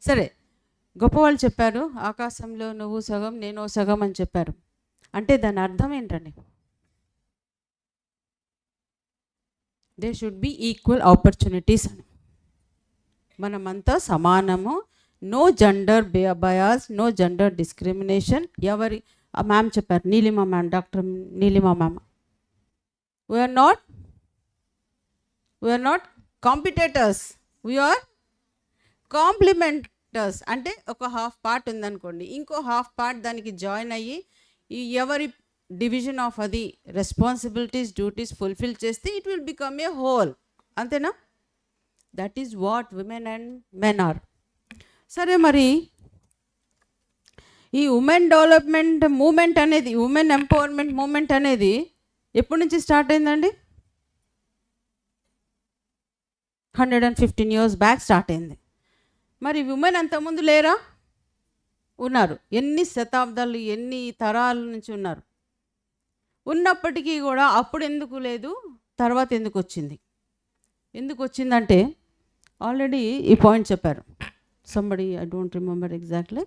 సరే, గొప్పవాళ్ళు చెప్పారు, ఆకాశంలో నువ్వు సగం నేను సగం అని చెప్పారు. అంటే దాని అర్థం ఏంటండి? They should be equal opportunities అని. మనమంతా సమానము, no gender bias, no gender discrimination. ఎవరి మ్యామ్ చెప్పారు, Neelima ma'am, doctor Neelima ma'am, we are not competitors, we are complementers. అంటే ఒక హాఫ్ పార్ట్ ఉందనుకోండి, ఇంకో హాఫ్ పార్ట్ దానికి జాయిన్ అయ్యి ఎవరి డివిజన్ ఆఫ్ అది రెస్పాన్సిబిలిటీస్, డ్యూటీస్ ఫుల్ఫిల్ చేస్తే it will become a whole. అంతేనా? That is what women and men are. సరే, మరి ఈ ఉమెన్ డెవలప్మెంట్ మూమెంట్ అనేది, ఉమెన్ ఎంపవర్మెంట్ మూమెంట్ అనేది ఎప్పటి నుంచి స్టార్ట్ అయిందండి? 115 years బ్యాక్ స్టార్ట్ అయింది. మరి ఉమెన్ అంతకుముందు లేరా? ఉన్నారు. ఎన్ని శతాబ్దాలు, ఎన్ని తరాల నుంచి ఉన్నారు. ఉన్నప్పటికీ కూడా అప్పుడు ఎందుకు లేదు, తర్వాత ఎందుకు వచ్చింది? ఎందుకు వచ్చిందంటే ఆల్రెడీ ఈ పాయింట్ చెప్పారు somebody, I don't remember exactly.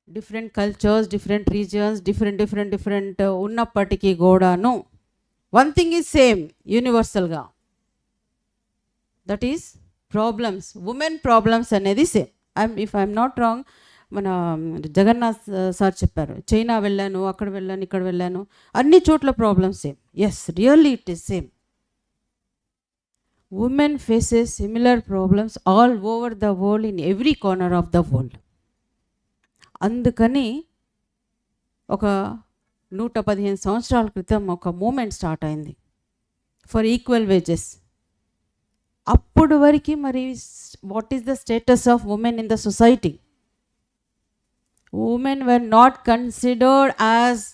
Different cultures, different regions, different ఉన్నప్పటికీ కూడాను వన్ థింగ్ ఈజ్ సేమ్ యూనివర్సల్గా, that is problems, women problems అనేది same. If I'm not wrong, మన జగన్నాథ్ సార్ చెప్పారు, చైనా వెళ్ళాను, అక్కడ వెళ్ళాను, ఇక్కడ వెళ్ళాను, అన్ని చోట్ల problems same. Yes, really it is same. Women faces similar problems all over the world, in every corner of the world. అందుకని ఒక 115 సంవత్సరాల క్రితం ఒక మూమెంట్ స్టార్ట్ అయింది ఫర్ ఈక్వల్ వేజెస్. అప్పుడు వరకు మరి what is the status of women in the society? Women were not considered as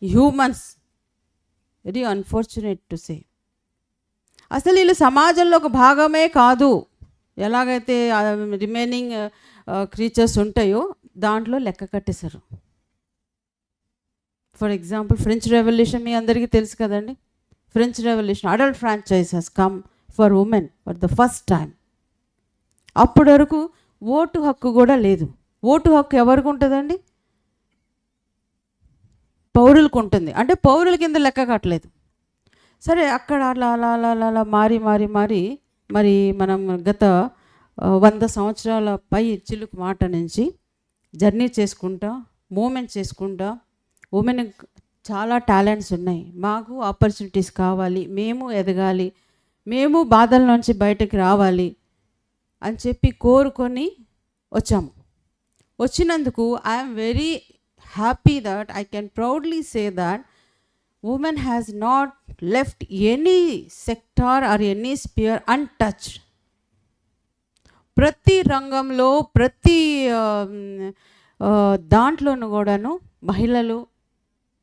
humans. Very unfortunate to say. అసలు వీళ్ళు సమాజంలో ఒక భాగమే కాదు. ఎలాగైతే రిమైనింగ్ క్రీచర్స్ ఉంటాయో దాంట్లో లెక్క కట్టేశారు. ఫర్ ఎగ్జాంపుల్ ఫ్రెంచ్ రెవల్యూషన్ మీ అందరికీ తెలుసు కదండి. French revolution adult franchise has come for women for the first time. అప్పటి వరకు ఓటు హక్కు కూడా లేదు. ఓటు హక్కు ఎవరికి ఉంటుందండి? పౌరులకు ఉంటుంది. అంటే పౌరుల కింద లెక్క కట్టలేదు. సరే, అక్కడ అలా అలా అలా అలా అలా మారి మరి మనం గత 100 సంవత్సరాల పై చిలుకు మాట నుంచి జర్నీ చేసుకుంటా, మూమెంట్ చేసుకుంటా, ఉమెన్ చాలా టాలెంట్స్ ఉన్నాయి, మాకు ఆపర్చునిటీస్ కావాలి, మేము ఎదగాలి, మేము బాధల నుంచి బయటకు రావాలి అని చెప్పి కోరుకొని వచ్చాము. వచ్చినందుకు I'm very happy that I can proudly say that women has not left any sector or any sphere untouched. ప్రతి రంగంలో ప్రతి దాంట్లోనూ కూడాను మహిళలు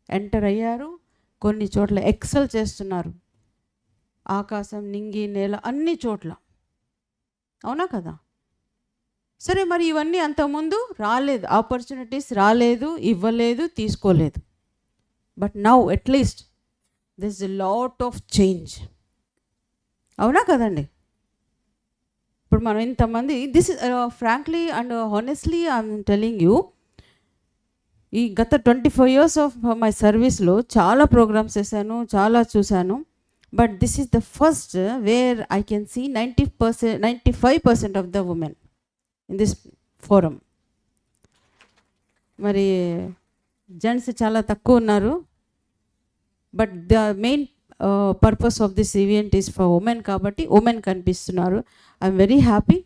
ఎంటర్ అయ్యారు. కొన్ని చోట్ల ఎక్సెల్ చేస్తున్నారు. ఆకాశం, నింగి, నేల అన్ని చోట్ల. అవునా కదా? సరే, మరి ఇవన్నీ అంతకుముందు రాలేదు, ఆపర్చునిటీస్ రాలేదు, ఇవ్వలేదు, తీసుకోలేదు. But now at least this is a lot of change. అవునా కదండి? ఇప్పుడు మనం ఇంతమంది, this is frankly and honestly I'm telling you, ఈ గత 25 years ఆఫ్ మై సర్వీస్లో చాలా ప్రోగ్రామ్స్ చేశాను, చాలా చూశాను. But this is the first where I can see 95% of the women in this forum. మరి జెంట్స్ చాలా తక్కువ ఉన్నారు. But the main purpose of this event is for women కాబట్టి ఉమెన్ కనిపిస్తున్నారు. I'm very happy.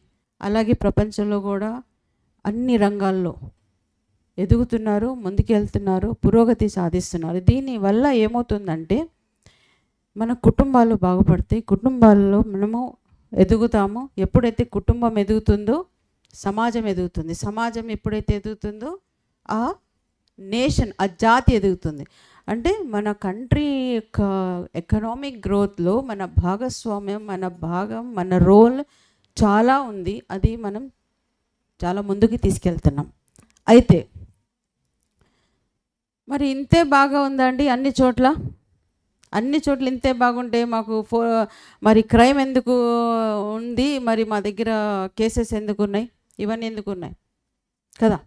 అలాగే ప్రపంచంలో కూడా అన్ని రంగాల్లో ఎదుగుతున్నారు, ముందుకెళ్తున్నారు, పురోగతి సాధిస్తున్నారు. దీనివల్ల ఏమవుతుందంటే మన కుటుంబాలు బాగుపడతాయి, కుటుంబాల్లో మనము ఎదుగుతాము. ఎప్పుడైతే కుటుంబం ఎదుగుతుందో సమాజం ఎదుగుతుంది. సమాజం ఎప్పుడైతే ఎదుగుతుందో ఆ నేషన్, ఆ జాతి ఎదుగుతుంది. అంటే మన కంట్రీ యొక్క ఎకనామిక్ గ్రోత్లో మన భాగస్వామ్యం, మన భాగం, మన రోల్ చాలా ఉంది. అది మనం చాలా ముందుకు తీసుకెళ్తున్నాం. అయితే మరి ఇంతే బాగా ఉందండి అన్ని చోట్ల ఇంతే బాగుంటే మాకు మరి క్రైమ్ ఎందుకు ఉంది, మరి మా దగ్గర కేసెస్ ఎందుకు ఉన్నాయి, ఇవన్నీ ఎందుకు ఉన్నాయి కదా?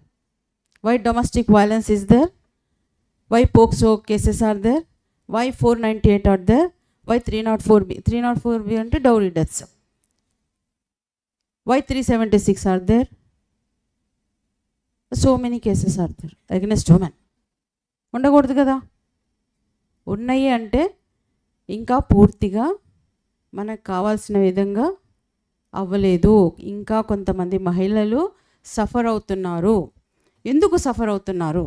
Why domestic violence is there? Why POCSO cases are there? Why 498 are there? Why 304B? 304B అంటే dowry deaths. Why 376 are there? So many cases are there against women. ఉండకూడదు కదా? ఉన్నాయి అంటే ఇంకా పూర్తిగా మనకు కావాల్సిన విధంగా అవ్వలేదు. ఇంకా కొంతమంది మహిళలు సఫర్ అవుతున్నారు. ఎందుకు సఫర్ అవుతున్నారు?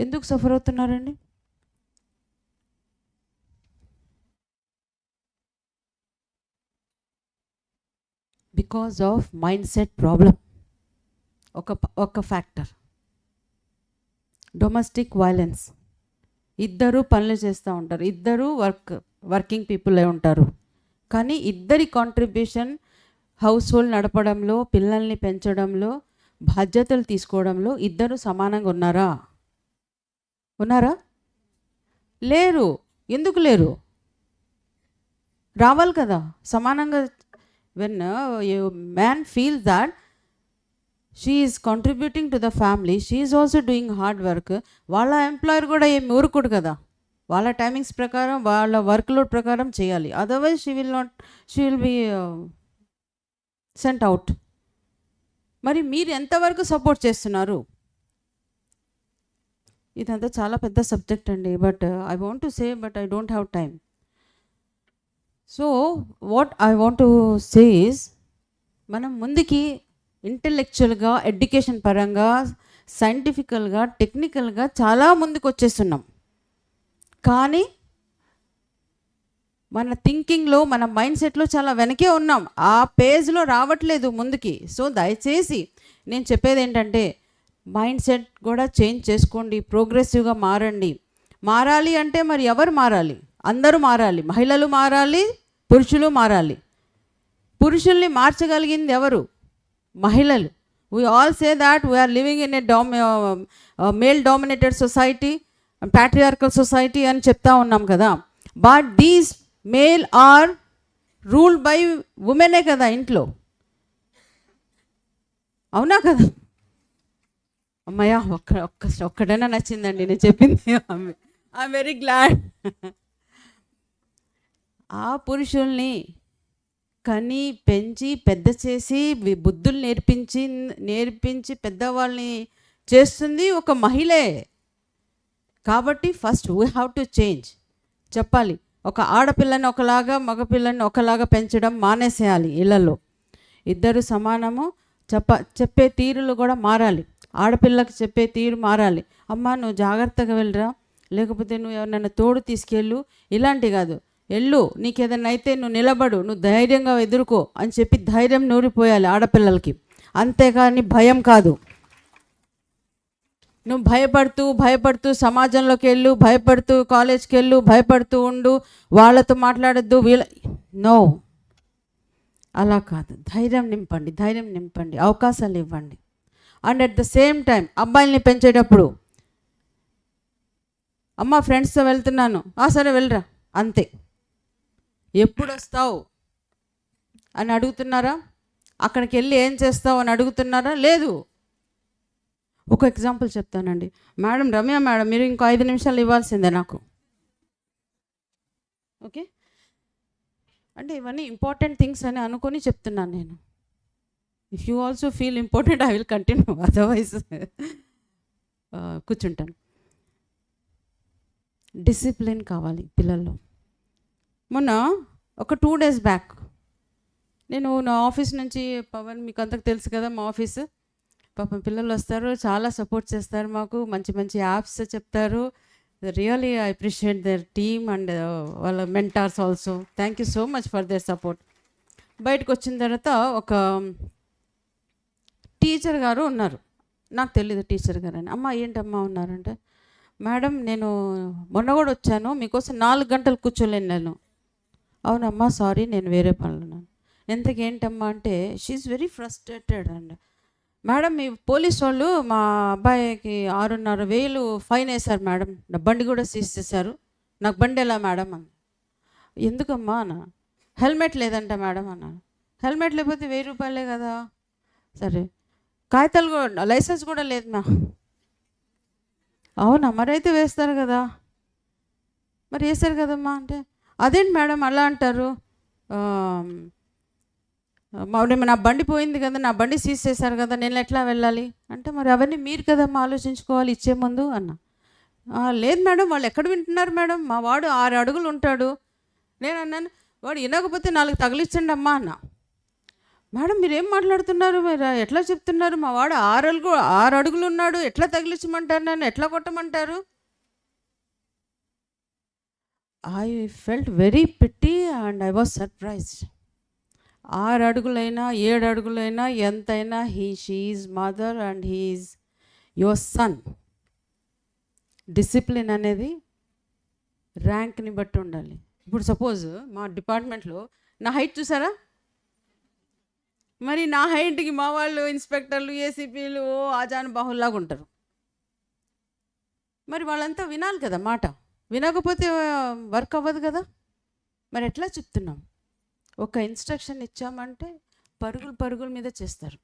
ఎందుకు సఫర్ అవుతున్నారండి? Because of mindset problem. ఒక ఫ్యాక్టర్ డొమెస్టిక్ వైలెన్స్. ఇద్దరు పనులు చేస్తూ ఉంటారు, ఇద్దరు వర్కింగ్ పీపుల్ అయి ఉంటారు. కానీ ఇద్దరి కాంట్రిబ్యూషన్ హౌస్ హోల్డ్ నడపడంలో, పిల్లల్ని పెంచడంలో, బాధ్యతలు తీసుకోవడంలో ఇద్దరు సమానంగా ఉన్నారా? లేరు. ఎందుకు లేరు? రావాలి కదా సమానంగా. When man feels that she is contributing to the family, she is also doing hard work. వాళ్ళ ఎంప్లాయర్ కూడా ఏమి ఊరుకోడు కదా, వాళ్ళ టైమింగ్స్ ప్రకారం, వాళ్ళ వర్క్ లోడ్ ప్రకారం చేయాలి. Otherwise she will be sent out. మరి మీరు ఎంతవరకు సపోర్ట్ చేస్తున్నారు? ఇదంతా చాలా పెద్ద సబ్జెక్ట్ అండి. But I want to say, but I don't have time. So what I want to say is, మనం ముందుకి ఇంటెలెక్చువల్గా, ఎడ్యుకేషన్ పరంగా, సైంటిఫికల్గా, టెక్నికల్గా చాలా ముందుకు వచ్చేస్తున్నాం. కానీ మన థింకింగ్లో, మన మైండ్ సెట్లో చాలా వెనకే ఉన్నాం. ఆ పేజ్లో రావట్లేదు ముందుకి. సో దయచేసి నేను చెప్పేది ఏంటంటే, మైండ్ సెట్ కూడా చేంజ్ చేసుకోండి, ప్రోగ్రెసివ్గా మారండి. మారాలి అంటే మరి ఎవరు మారాలి? అందరూ మారాలి. మహిళలు మారాలి, పురుషులు మారాలి. పురుషుల్ని మార్చగలిగింది ఎవరు? మహిళలు. We all say that we are living in a male dominated society, patriarchal society అని చెప్తా ఉన్నాం కదా. But these male are ruled by ఉమెనే కదా ఇంట్లో, అవునా కదా? అమ్మయ్య ఒక్కడైనా నచ్చిందండి నేను చెప్పింది. I'm very glad. ఆ పురుషుల్ని కని పెంచి పెద్ద చేసి బుద్ధులు నేర్పించి పెద్దవాళ్ళని చేస్తుంది ఒక మహిళే. కాబట్టి first we have to change. చెప్పాలి, ఒక ఆడపిల్లని ఒకలాగా మగపిల్లని ఒకలాగా పెంచడం మానేసేయాలి. ఇళ్లలో ఇద్దరు సమానము. చెప్పే తీరులు కూడా మారాలి. ఆడపిల్లకి చెప్పే తీరు మారాలి. అమ్మ నువ్వు జాగ్రత్తగా వెళ్ళరా, లేకపోతే నువ్వు ఎవరినైనా తోడు తీసుకెళ్ళు, ఇలాంటి కాదు. ఎల్లు, నీకు ఏదైనా అయితే నువ్వు నిలబడు, నువ్వు ధైర్యంగా ఎదుర్కో అని చెప్పి ధైర్యం నూరిపోయాలి ఆడపిల్లలకి. అంతేకాని భయం కాదు. నువ్వు భయపడుతూ సమాజంలోకి వెళ్ళు, భయపడుతూ కాలేజ్కి వెళ్ళు, భయపడుతూ ఉండు, వాళ్ళతో మాట్లాడద్దు, నో, అలా కాదు. ధైర్యం నింపండి, అవకాశాలు ఇవ్వండి. And at the same time అబ్బాయిల్ని పెంచేటప్పుడు, అమ్మ ఫ్రెండ్స్తో వెళ్తున్నాను, సరే వెళ్ళరా, అంతే. ఎప్పుడు వస్తావు అని అడుగుతున్నారా? అక్కడికి వెళ్ళి ఏం చేస్తావు అని అడుగుతున్నారా? లేదు. ఒక ఎగ్జాంపుల్ చెప్తానండి. రమ్య మేడం మీరు ఇంకో 5 నిమిషాలు ఇవ్వాల్సిందే నాకు, ఓకే? అంటే ఇవన్నీ ఇంపార్టెంట్ థింగ్స్ అని అనుకొని చెప్తున్నాను నేను. If you also feel important I will continue, otherwise కూర్చుంటాను. డిసిప్లిన్ కావాలి పిల్లల్లో. మొన్న ఒక 2 days బ్యాక్ నేను నా ఆఫీస్ నుంచి, పవన్ మీకు అంతకు తెలుసు కదా మా ఆఫీసు, పాపం పిల్లలు వస్తారు, చాలా సపోర్ట్ చేస్తారు మాకు, మంచి మంచి యాప్స్ చెప్తారు. Really I appreciate their team and వాళ్ళ mentors also. Thank you so much for their support. బయటకు వచ్చిన తర్వాత ఒక టీచర్ గారు ఉన్నారు, నాకు తెలియదు టీచర్ గారు అని. అమ్మ ఏంటమ్మా ఉన్నారంటే, మేడం నేను మొన్న కూడా వచ్చాను, మీకోసం 4 గంటలు కూర్చోలేను నేను. అవునమ్మా సారీ, నేను వేరే పనులు ఉన్నాను. ఎంతకేంటమ్మా అంటే, she is very frustrated. And madam మీ పోలీస్ వాళ్ళు మా అబ్బాయికి 6,500 ఫైన్ వేశారు మేడం, నా బండి కూడా సీజ్ చేశారు, నాకు బండి ఎలా మేడం అని. ఎందుకమ్మా అన్న. హెల్మెట్ లేదంట మేడం అన్నాను. హెల్మెట్ లేకపోతే 1000 రూపాయలే కదా. సరే కాగితాలు కూడా, లైసెన్స్ కూడా లేదు మా. అవునా, మరైతే వేస్తారు కదా. మరి వేస్తారు కదమ్మా అంటే, అదేంటి మేడం అలా అంటారు, నా బండి పోయింది కదా, నా బండి సీజ్ చేశారు కదా, నేను ఎట్లా వెళ్ళాలి అంటే, మరి అవన్నీ మీరు కదమ్మా ఆలోచించుకోవాలి ఇచ్చే ముందు అన్న. లేదు మేడం వాళ్ళు ఎక్కడ వింటున్నారు మేడం, మా వాడు 6 అడుగులు ఉంటాడు. నేను అన్నాను, వాడు వినకపోతే 4 తగిలించండి అమ్మా అన్న. మేడం మీరేం మాట్లాడుతున్నారు, మీరు ఎట్లా చెప్తున్నారు, మా వాడు 6 అడుగులు ఉన్నాడు, ఎట్లా తగిలించమంటారు, నన్ను ఎట్లా కొట్టమంటారు. I felt very pity and I was surprised. 6 అడుగులైనా 7 అడుగులైనా ఎంతైనా she is mother and he is your son. Discipline అనేది ర్యాంక్ని బట్టి ఉండాలి. ఇప్పుడు సపోజ్ మా డిపార్ట్మెంట్లో నా హైట్ చూసారా, మరి నా హైట్కి మా వాళ్ళు ఇన్స్పెక్టర్లు ఏసీపీలు ఆజాను బాహుల్లాగా ఉంటారు. మరి వాళ్ళంతా వినాలి కదా మాట, వినకపోతే వర్క్ అవ్వదు కదా. మరి ఎట్లా చెప్తున్నాం, ఒక ఇన్స్ట్రక్షన్ ఇచ్చామంటే పరుగుల మీద చేస్తారు,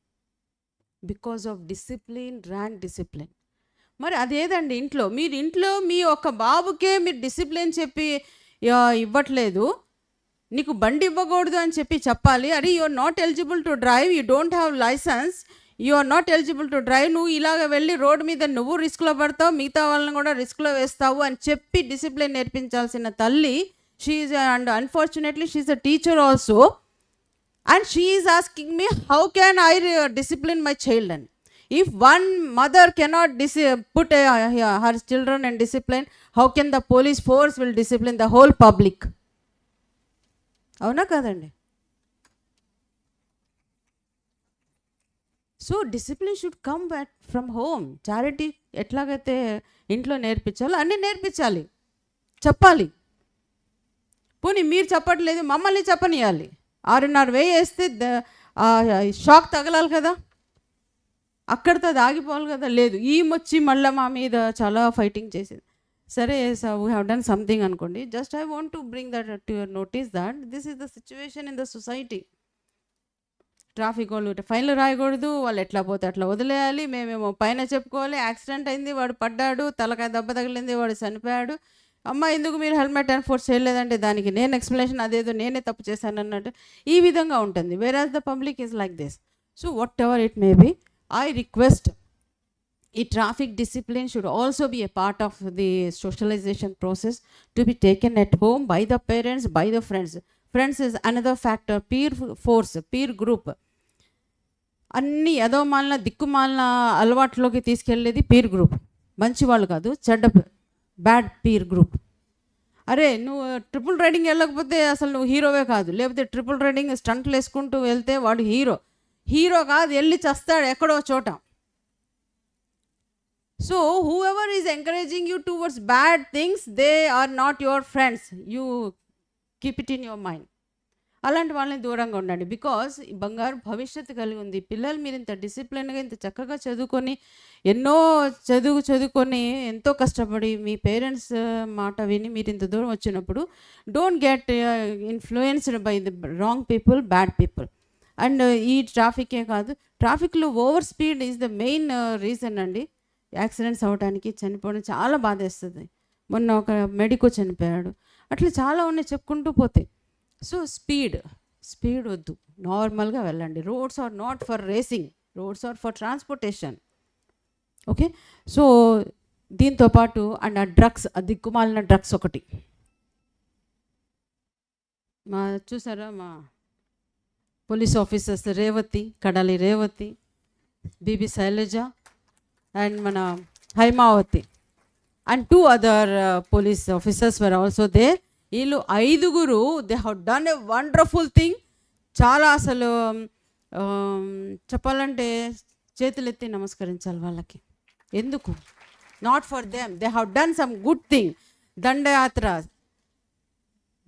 because of discipline, rank discipline. మరి అదేదండి ఇంట్లో, మీరు ఇంట్లో మీ ఒక బాబుకే మీరు డిసిప్లిన్ చెప్పి ఇవ్వట్లేదు, నీకు బండి ఇవ్వకూడదు అని చెప్పి చెప్పాలి. అరే you are not eligible to drive, you don't have licence, you are not eligible to drive, నువ్వు ఇలాగ వెళ్ళి రోడ్డు మీద నువ్వు రిస్క్లో పడతావు, మిగతా వాళ్ళని కూడా రిస్క్లో వేస్తావు అని చెప్పి డిసిప్లిన్ నేర్పించాల్సిన తల్లి, she is and unfortunately she is a teacher also, and she is asking me how can I discipline my child. And if one mother cannot put her children in discipline, how can the police force will discipline the whole public? అవునా కదండి. So discipline should come back from home. Charity ఎట్లాగైతే ఇంట్లో నేర్పించాలో అన్నీ నేర్పించాలి, చెప్పాలి. పోనీ మీరు చెప్పట్లేదు, మమ్మల్ని చెప్పనియాలి. 6,500 వేస్తే షాక్ తగలాలి కదా, అక్కడితో అది ఆగిపోవాలి కదా. లేదు, ఈమె మళ్ళీ మా మీద చాలా ఫైటింగ్ చేసింది. సరే, వీ హ్యావ్ డన్ సంథింగ్ అనుకోండి. Just I want to bring that to your notice that this is the situation in the society. Traffic వాళ్ళు ఫైన్లు రాయకూడదు, వాళ్ళు ఎట్లా పోతే అట్లా వదిలేయాలి, మేమేమో పైన చెప్పుకోవాలి. యాక్సిడెంట్ అయింది, వాడు పడ్డాడు, తలకాయ దెబ్బ తగిలింది, వాడు చనిపోయాడు, అమ్మ ఎందుకు మీరు హెల్మెట్ ఎన్ఫోర్స్ చేయలేదంటే దానికి నేను ఎక్స్ప్లెనేషన్, అదేదో నేనే తప్పు చేశాను అన్నట్టు ఈ విధంగా ఉంటుంది. Wear the public is like this. So what ever it may be, I request traffic discipline should also be a part of the socialization process to be taken at home by the parents, by the friends. Friends is another factor, peer force, peer group. అన్ని ఏదో మాలిన దిక్కుమాలిన అలవాట్లోకి తీసుకెళ్ళేది peer group. మంచి వాళ్ళు కాదు, చెడ్డ bad peer group. అరే నువ్వు ట్రిపుల్ రైడింగ్ వెళ్ళకపోతే అసలు నువ్వు హీరోవే కాదు, లేకపోతే ట్రిపుల్ రైడింగ్ స్టంట్లు వేసుకుంటూ వెళ్తే వాడు హీరో కాదు, వెళ్ళి చస్తాడు ఎక్కడో చోట. So whoever is encouraging you towards bad things, they are not your friends. You keep it in your mind. అలాంటి వాళ్ళని దూరంగా ఉండండి. బికాజ్ బంగారు భవిష్యత్తు కలిగి ఉంది. పిల్లలు మీరు ఇంత డిసిప్లిన్గా ఇంత చక్కగా చదువుకొని ఎన్నో చదువుకొని ఎంతో కష్టపడి మీ పేరెంట్స్ మాట విని మీరు ఇంత దూరం వచ్చినప్పుడు don't get influenced by the wrong people, bad people. And ఈ ట్రాఫికే కాదు, ట్రాఫిక్లో over speed is the main reason అండి యాక్సిడెంట్స్ అవ్వడానికి, చనిపోవడం. చాలా బాధేస్తుంది. మొన్న ఒక మెడికో చనిపోయాడు, అట్లా చాలా ఉన్నాయి చెప్పుకుంటూ పోతే. సో స్పీడ్ వద్దు, నార్మల్గా వెళ్ళండి. Roads are not for racing, roads are for transportation. Okay, so దీంతోపాటు అండ్ ఆ డ్రగ్స్, ఆ దిక్కుమాలిన డ్రగ్స్ ఒకటి చూసారా, మా police officers Revathi, Kadali Revathi, BB Shailaja and మన Hymavathi and 2 other police officers were also there. వీళ్ళు 5 they have done a wonderful thing. చాలా అసలు చెప్పాలంటే చేతులెత్తి నమస్కరించాలి వాళ్ళకి. ఎందుకు? Not for them, they have done some good thing. దండయాత్ర,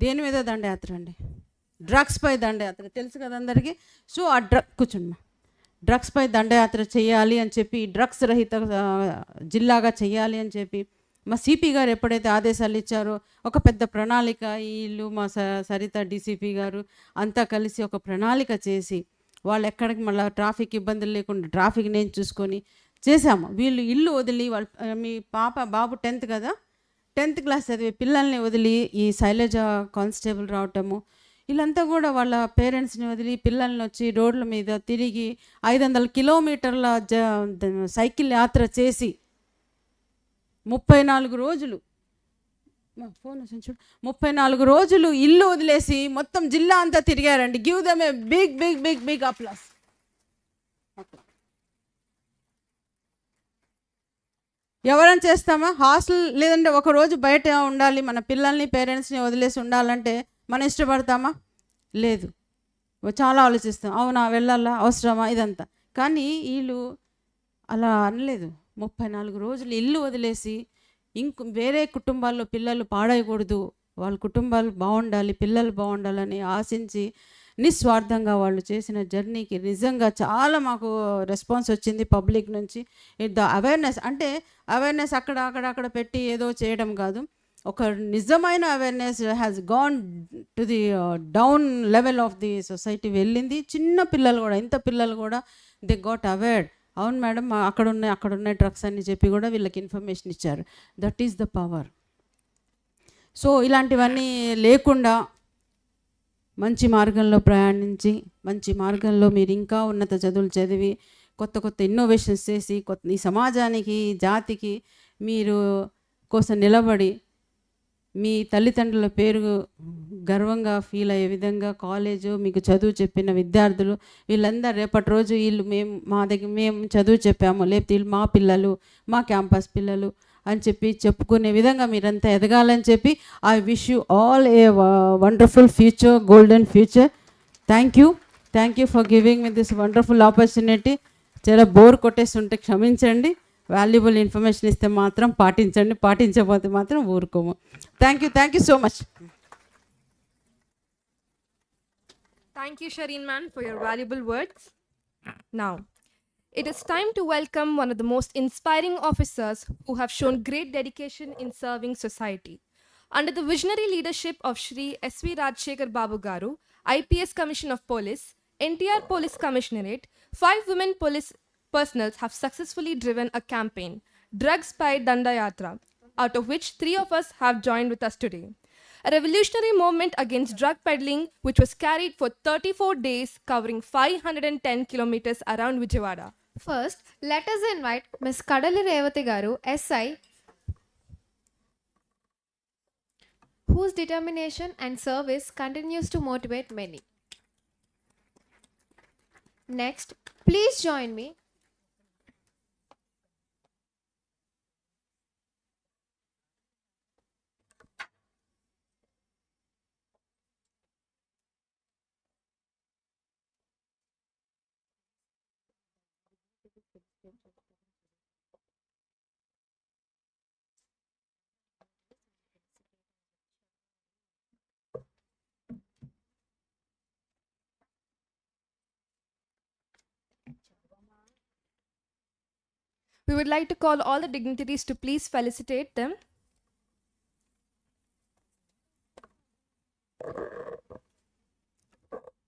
దేని మీద దండయాత్ర అండి? డ్రగ్స్పై దండయాత్ర, తెలుసు కదా అందరికీ. సో ఆ కూర్చోండి, డ్రగ్స్పై దండయాత్ర చేయాలి అని చెప్పి, డ్రగ్స్ రహిత జిల్లాగా చేయాలి అని చెప్పి మా సిపి గారు ఎప్పుడైతే ఆదేశాలు ఇచ్చారో ఒక పెద్ద ప్రణాళిక, వీళ్ళు మా సరిత డీసీపీ గారు అంతా కలిసి ఒక ప్రణాళిక చేసి వాళ్ళు ఎక్కడికి మళ్ళీ ట్రాఫిక్ ఇబ్బందులు లేకుండా ట్రాఫిక్ నేను చూసుకొని చేశాము. వీళ్ళు ఇల్లు వదిలి మీ బాబు 10th కదా, 10th క్లాస్ చదివే పిల్లల్ని వదిలి ఈ శైలజ కానిస్టేబుల్ రావటము, వీళ్ళంతా కూడా వాళ్ళ పేరెంట్స్ని వదిలి పిల్లల్ని వచ్చి రోడ్ల మీద తిరిగి 500 కిలోమీటర్ల సైకిల్ యాత్ర చేసి 34 రోజులు, ఫోన్ చూడు, 34 రోజులు ఇల్లు వదిలేసి మొత్తం జిల్లా అంతా తిరిగారండి. Give them a big big big big applause. ఎవరైనా చేస్తామా? హాస్టల్ లేదంటే ఒకరోజు బయట ఉండాలి, మన పిల్లల్ని పేరెంట్స్ని వదిలేసి ఉండాలంటే మనం ఇష్టపడతామా? లేదు, చాలా ఆలోచిస్తాం. అవునా, వెళ్ళాలా, అవసరమా, ఇదంతా. కానీ వీళ్ళు అలా అనలేదు. 34 రోజులు ఇల్లు వదిలేసి వేరే కుటుంబాల్లో పిల్లలు పాడైకూడదు, వాళ్ళ కుటుంబాలు బాగుండాలి, పిల్లలు బాగుండాలని ఆశించి నిస్వార్థంగా వాళ్ళు చేసిన జర్నీకి నిజంగా చాలా మాకు రెస్పాన్స్ వచ్చింది పబ్లిక్ నుంచి. ద అవేర్నెస్ అంటే అవేర్నెస్ అక్కడ పెట్టి ఏదో చేయడం కాదు, ఒక నిజమైన awareness has gone to the down level of the society వెళ్ళింది. చిన్న పిల్లలు కూడా, ఇంత పిల్లలు కూడా దే గాట్ అవేర్డ్. అవును మేడం, అక్కడ ఉన్నాయి డ్రగ్స్ అని చెప్పి కూడా వీళ్ళకి ఇన్ఫర్మేషన్ ఇచ్చారు. That is the power. So ఇలాంటివన్నీ లేకుండా మంచి మార్గంలో ప్రయాణించి, మంచి మార్గంలో మీరు ఇంకా ఉన్నత చదువులు చదివి కొత్త ఇన్నోవేషన్స్ చేసి ఈ సమాజానికి, జాతికి మీరు కోసం నిలబడి మీ తల్లిదండ్రుల పేరు గర్వంగా ఫీల్ అయ్యే విధంగా కాలేజు, మీకు చదువు చెప్పిన విద్యార్థులు వీళ్ళందరూ రేపటి రోజు వీళ్ళు మేము చదువు చెప్పాము, లేకపోతే వీళ్ళు మా పిల్లలు, మా క్యాంపస్ పిల్లలు అని చెప్పి చెప్పుకునే విధంగా మీరంతా ఎదగాలని చెప్పి I wish you all a wonderful future, golden future. Thank you for giving me this wonderful opportunity. చాలా బోర్ కొట్టేస్తుంటే క్షమించండి. వాల్యుబుల్ ఇన్ఫర్మేషన్ ఇస్తే మాత్రం పాటించండి, పాటించకపోతే మాత్రం ఊరుకోము. Thank you so much. Thank you, Shireen man, for your valuable words. Now, it is time to welcome one of the most inspiring officers who have shown great dedication in serving society. Under the visionary leadership of Shri S.V. Rajshekhar Babu Garu, IPS Commission of Police, NTR Police Commissionerate, 5 women police personals have successfully driven a campaign, Drugs by Dandayatra, out of which 3 of us have joined with us today. A revolutionary movement against drug peddling, which was carried for 34 days, covering 510 kilometers around Vijayawada. First, let us invite Ms. Kadali Revati Garu, SI, whose determination and service continues to motivate many. Next, please join me. We would like to call all the dignitaries to please felicitate them.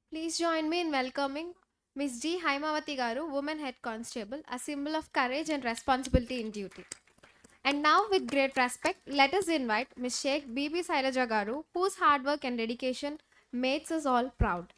Please join me in welcoming Ms. G. Haimavati Garu, Woman Head Constable, a symbol of courage and responsibility in duty. And now, with great respect, let us invite Ms. Sheikh B.B. Sailaja Garu, whose hard work and dedication makes us all proud.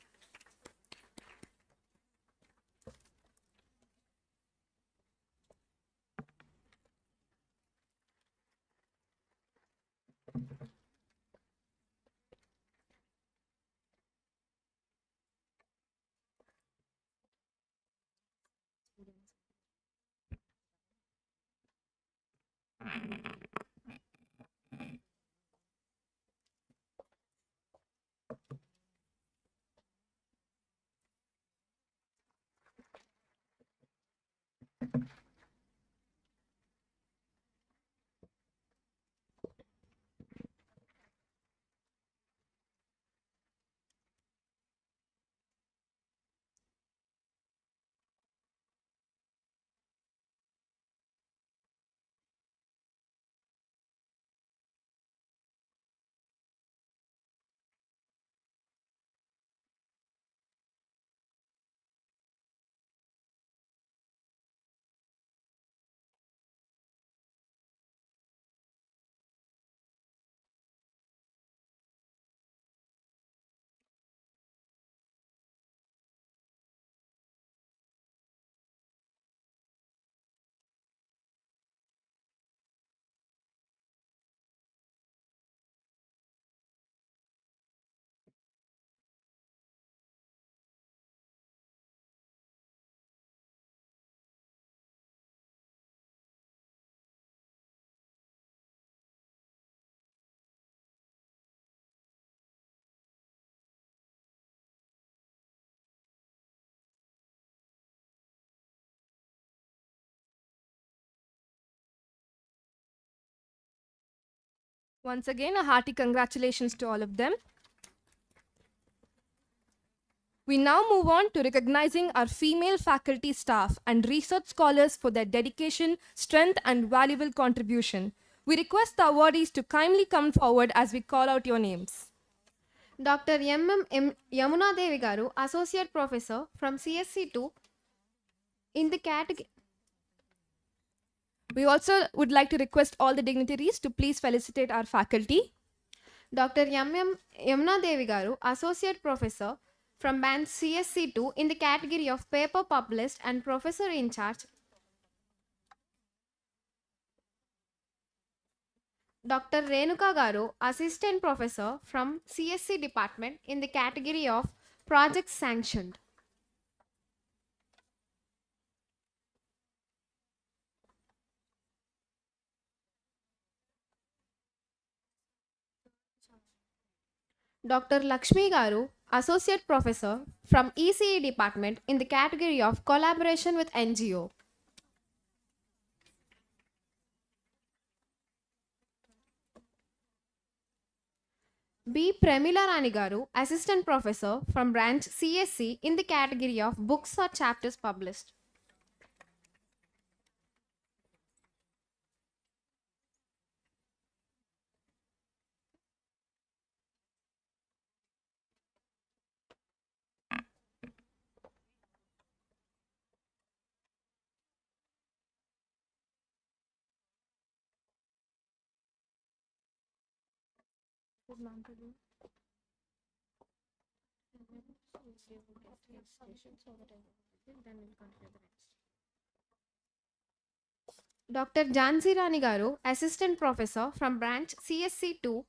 Once again, a hearty congratulations to all of them. We now move on to recognizing our female faculty staff and research scholars for their dedication, strength, and valuable contribution. We request the awardees to kindly come forward as we call out your names. Dr. M. Yamuna Devi Garu, Associate Professor from CSC 2 in the category. We also would like to request all the dignitaries to please felicitate our faculty. Dr. Yamuna Devi Garu, Associate Professor from Band CSC 2 in the category of Paper Published and Professor in Charge. Dr. Renuka Garu, Assistant Professor from CSC Department in the category of Projects Sanctioned. Dr. Lakshmi Garu, Associate Professor from ECE Department in the category of Collaboration with NGO. B. Premila Rani Garu, Assistant Professor from Branch CSC in the category of Books or Chapters Published. Dr. Jansi Rani Garu, Assistant Professor from Branch CSC 2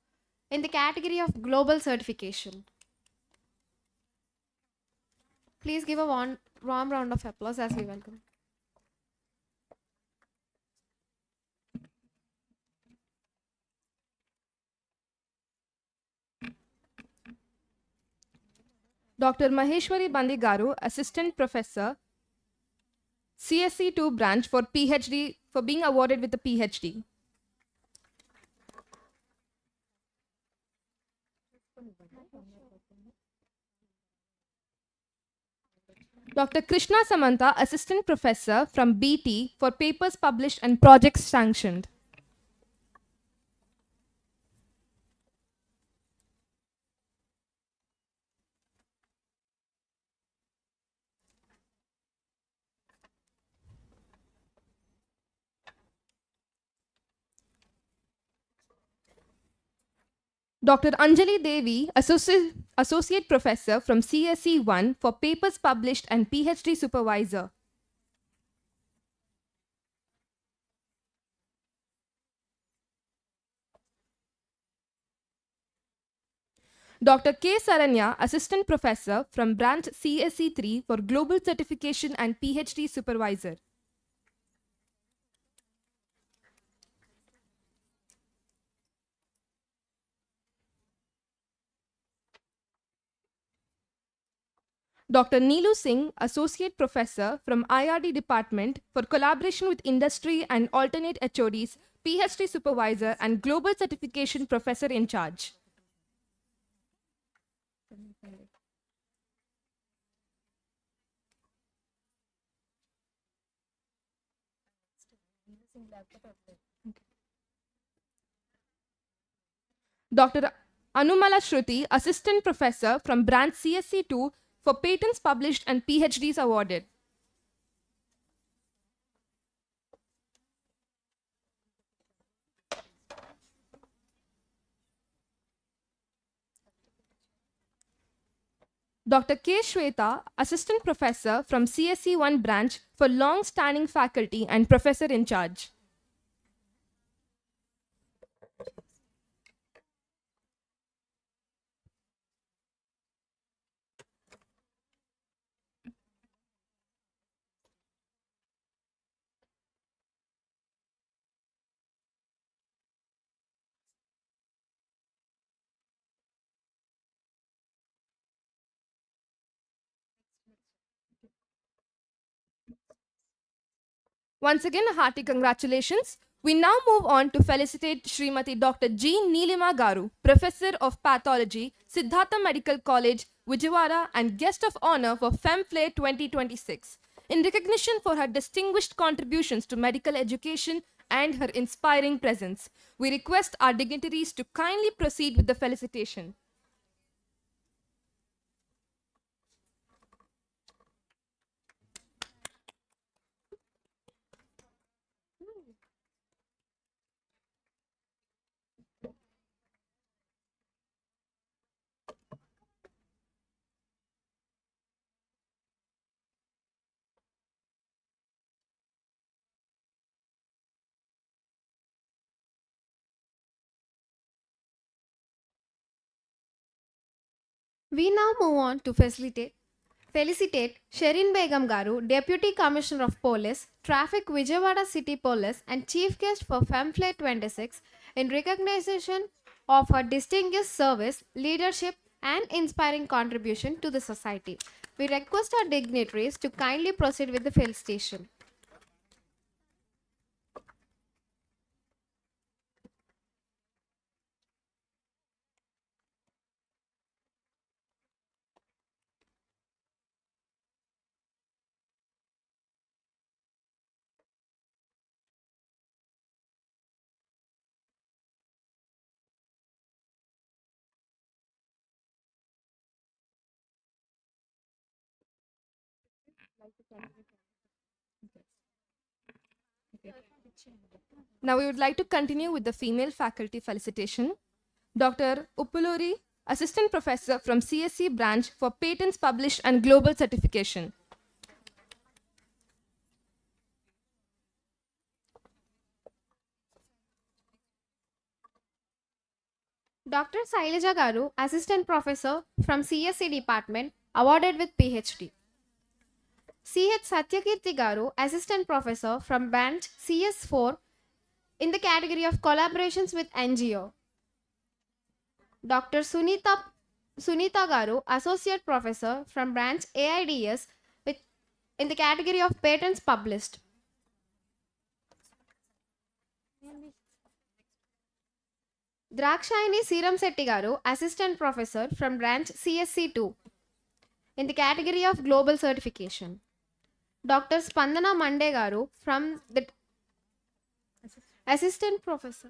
in the category of Global Certification. Please give a warm round of applause as we welcome. Dr. Maheshwari Bandigaru, Assistant Professor, CSC 2 branch for PhD, for being awarded with the PhD. Dr. Krishna Samantha, Assistant Professor from BT for papers published and projects sanctioned. Dr. Anjali Devi, Associate Professor from CSE 1 for papers published and PhD Supervisor. Dr. K. Saranya, Assistant Professor from Branch CSE 3 for Global Certification and PhD Supervisor. Dr. Neelu Singh, Associate Professor from IRD Department for Collaboration with Industry and Alternate HODs, PhD Supervisor and Global Certification Professor in Charge. Dr. Anumala Shruti, Assistant Professor from Branch CSC 2 for patents published and PhDs awarded. Dr. K. Shweta, Assistant Professor from CSE 1 branch for long-standing faculty and Professor in Charge. Once again, a hearty congratulations. We now move on to felicitate Srimati Dr. G. Neelima Garu, Professor of Pathology, Siddhartha Medical College, Vijayawada, and Guest of Honor for Femflare 2026, in recognition for her distinguished contributions to medical education and her inspiring presence. We request our dignitaries to kindly proceed with the felicitation. We now move on to felicitate Sherin Begum Garu, Deputy Commissioner of Police, Traffic Vijayawada City Police and Chief Guest for Femflare 26 in recognition of her distinguished service, leadership and inspiring contribution to the society. We request our dignitaries to kindly proceed with the felicitation. Now we would like to continue with the female faculty felicitation. Dr. Uppuluri, Assistant Professor from CSC branch for Patents Published and Global Certification. Dr. Sailaja Garu, Assistant Professor from CSC Department, awarded with PhD. CH Satyakirti Garu, Assistant Professor from branch CS4 in the category of collaborations with NGO. Dr. Sunita Garu, Associate Professor from branch AIDS in the category of patents published. Drakshayani Seeram Setti Garu, Assistant Professor from branch CSC2 in the category of global certification. Dr. Spandana Mande Garu from the Assistant Professor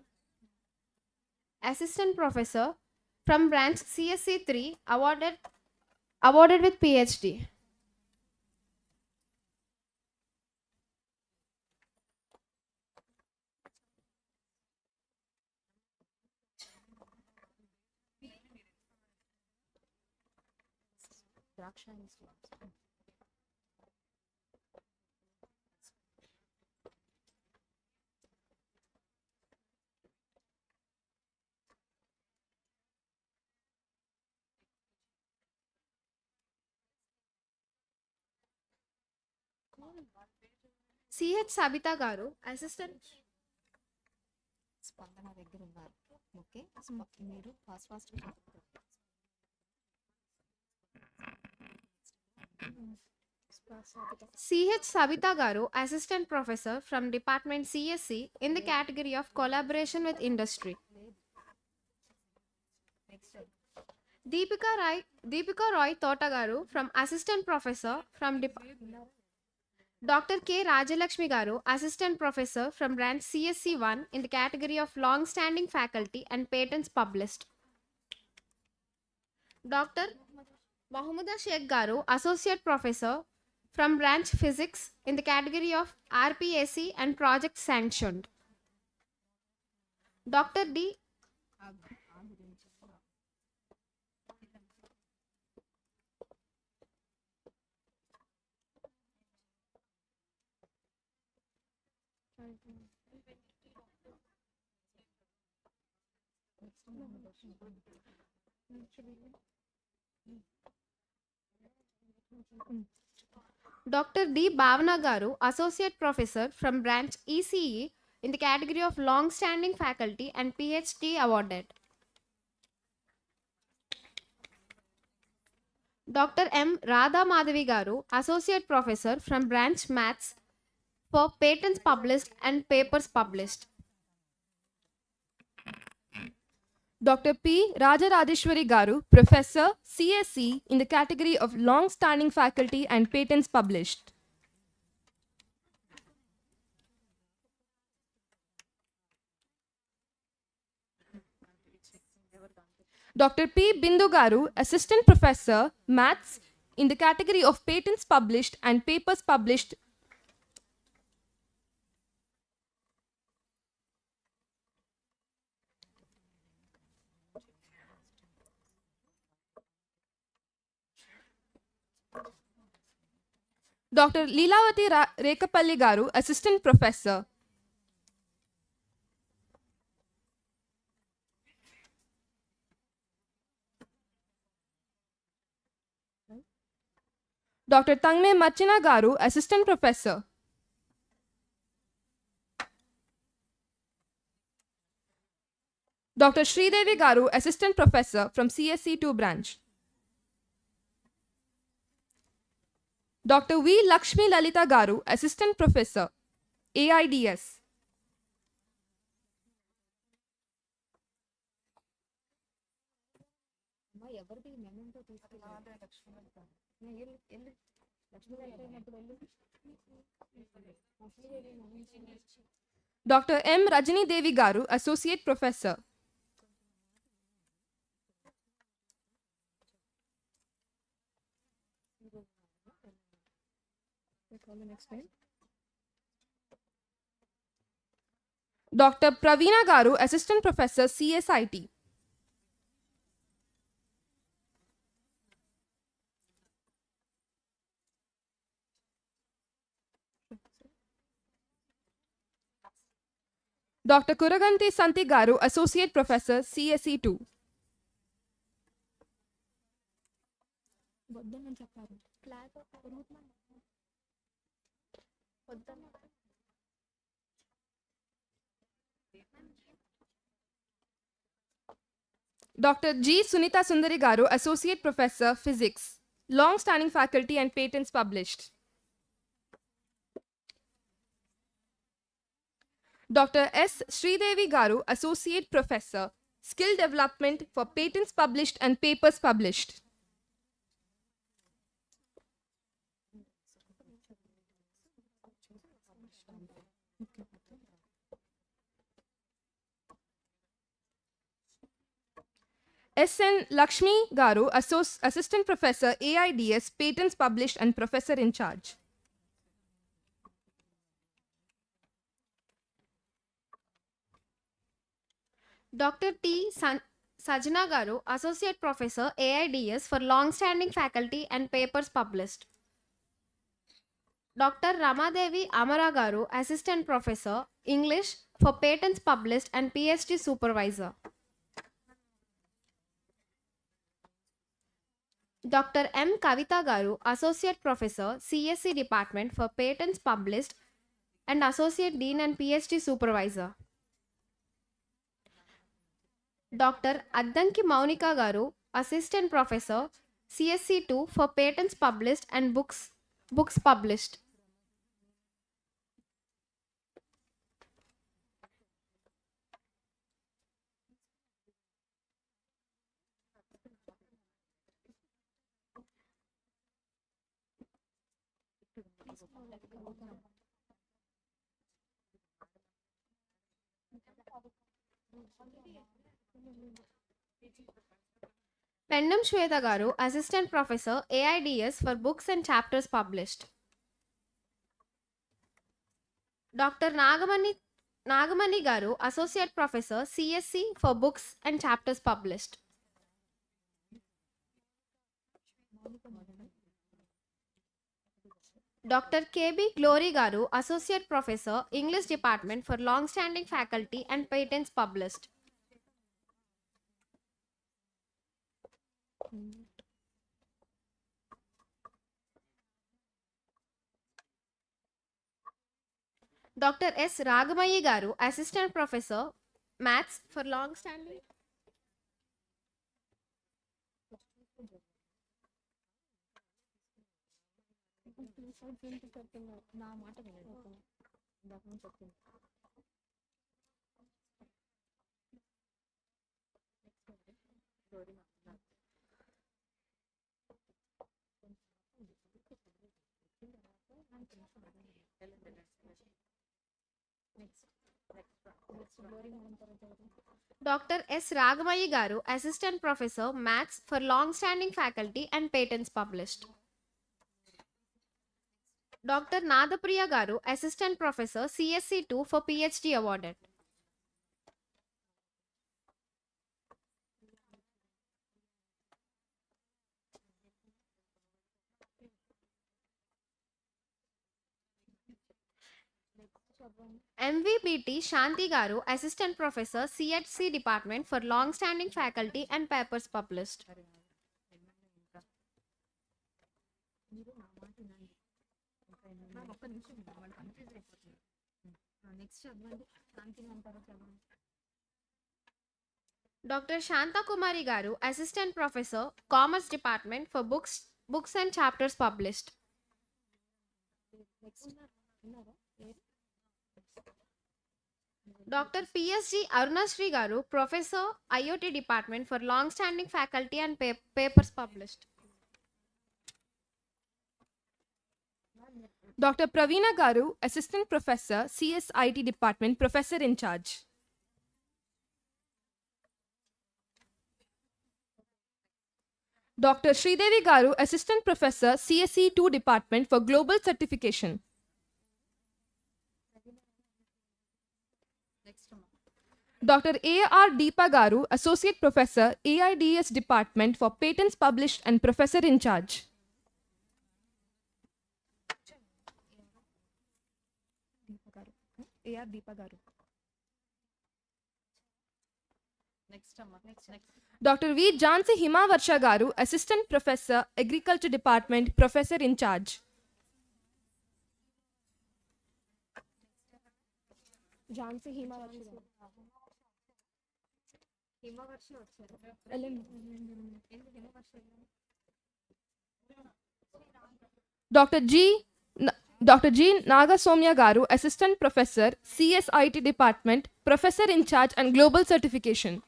from branch CSC3 awarded with PhD. CH Sabita Garu, Assistant CH Sabita Garu, Assistant Professor from Department CSC in the category of collaboration with industry. Deepika Roy Totagaru from Assistant Professor from Dr. K. Rajalakshmi Garu, Assistant Professor from branch CSC1 in the category of long-standing faculty and patents published. Dr. Mahmuda Sheikh Garu, Associate Professor from branch Physics in the category of RPAC and project sanctioned. Dr. D. Dr. D. Bhavana Garu, Associate Professor from branch ECE in the category of long-standing faculty and PhD awarded. Dr. M. Radha Madhavi Garu, Associate Professor from branch Maths for patents published and papers published. Dr. P. Rajaradeshwari Garu, Professor, CSC in the category of long-standing faculty and patents published. Dr. P. Bindu Garu, Assistant Professor, Maths in the category of patents published and papers published. Dr. Leelavati Rekapalli Garu, Assistant Professor. Dr. Tangne Machina Garu, Assistant Professor. Dr. Sridevi Garu, Assistant Professor from CSC2 branch. Dr. V. Lakshmi Lalita Garu, Assistant Professor, AIDS. Dr. M. Rajini Devi Garu, Associate Professor. Dr. Praveena Garu, Assistant Professor, CSIT. Dr. Kuraganti Santi Garu, Associate Professor, CSE 2. Dr. G. Sunita Sundari Garu, Associate Professor, Physics, long-standing faculty and patents published. Dr. S. Sridevi Garu, Associate Professor, Skill Development for Patents Published and Papers Published. S.N. Lakshmi Garu, Assistant Professor, AIDS, Patents Published and Professor in Charge. Dr. T. Sajna Garu, Associate Professor, AIDS for long-standing faculty and papers published. Dr. Ramadevi Amara Garu, Assistant Professor, English for patents published and PhD Supervisor. Dr. M. Kavita Garu, Associate Professor, CSE Department for patents published and Associate Dean and PhD Supervisor. Dr. Addanki Maunika Garu, Assistant Professor, CSE 2 for patents published and books published. Pendam Shweta Garu, Assistant Professor, AIDS for books and chapters published. Dr. Nagamani Garu, Associate Professor, CSE for books and chapters published. Dr. KB Glory Garu, Associate Professor, English Department for long-standing faculty and patents published. Dr. S. Ragamayi Garu, Assistant Professor, Maths for long-standing. Dr. S. Ragamayi Garu, Assistant Professor, Maths for long-standing faculty and patents published. Dr. Nadapriya Garu, Assistant Professor, CSE 2 for PhD awarded. MVBT Shanti Garu, Assistant Professor, CHC Department for long-standing faculty and papers published. Dr. Shanta Kumari Garu, Assistant Professor, Commerce Department for books and chapters published. Dr. PSG Arunashri Garu, Professor, IoT Department for long-standing faculty and papers published. Dr. Praveena Garu, Assistant Professor, CSIT Department, Professor in Charge. Dr. Sridevi Garu, Assistant Professor, CSE 2 Department for Global Certification. Dr. A.R. Deepa Garu, Associate Professor, AIDS Department for Patents Published and Professor in Charge. A.R. Deepa Garu. Dr. V. Jansi Himavarsha Garu, Assistant Professor, Agriculture Department, Professor in Charge. Jansi Himavarsha. Dr. G. Nagasomya Garu, Assistant Professor, CSIT Department, Professor in Charge and Global Certification.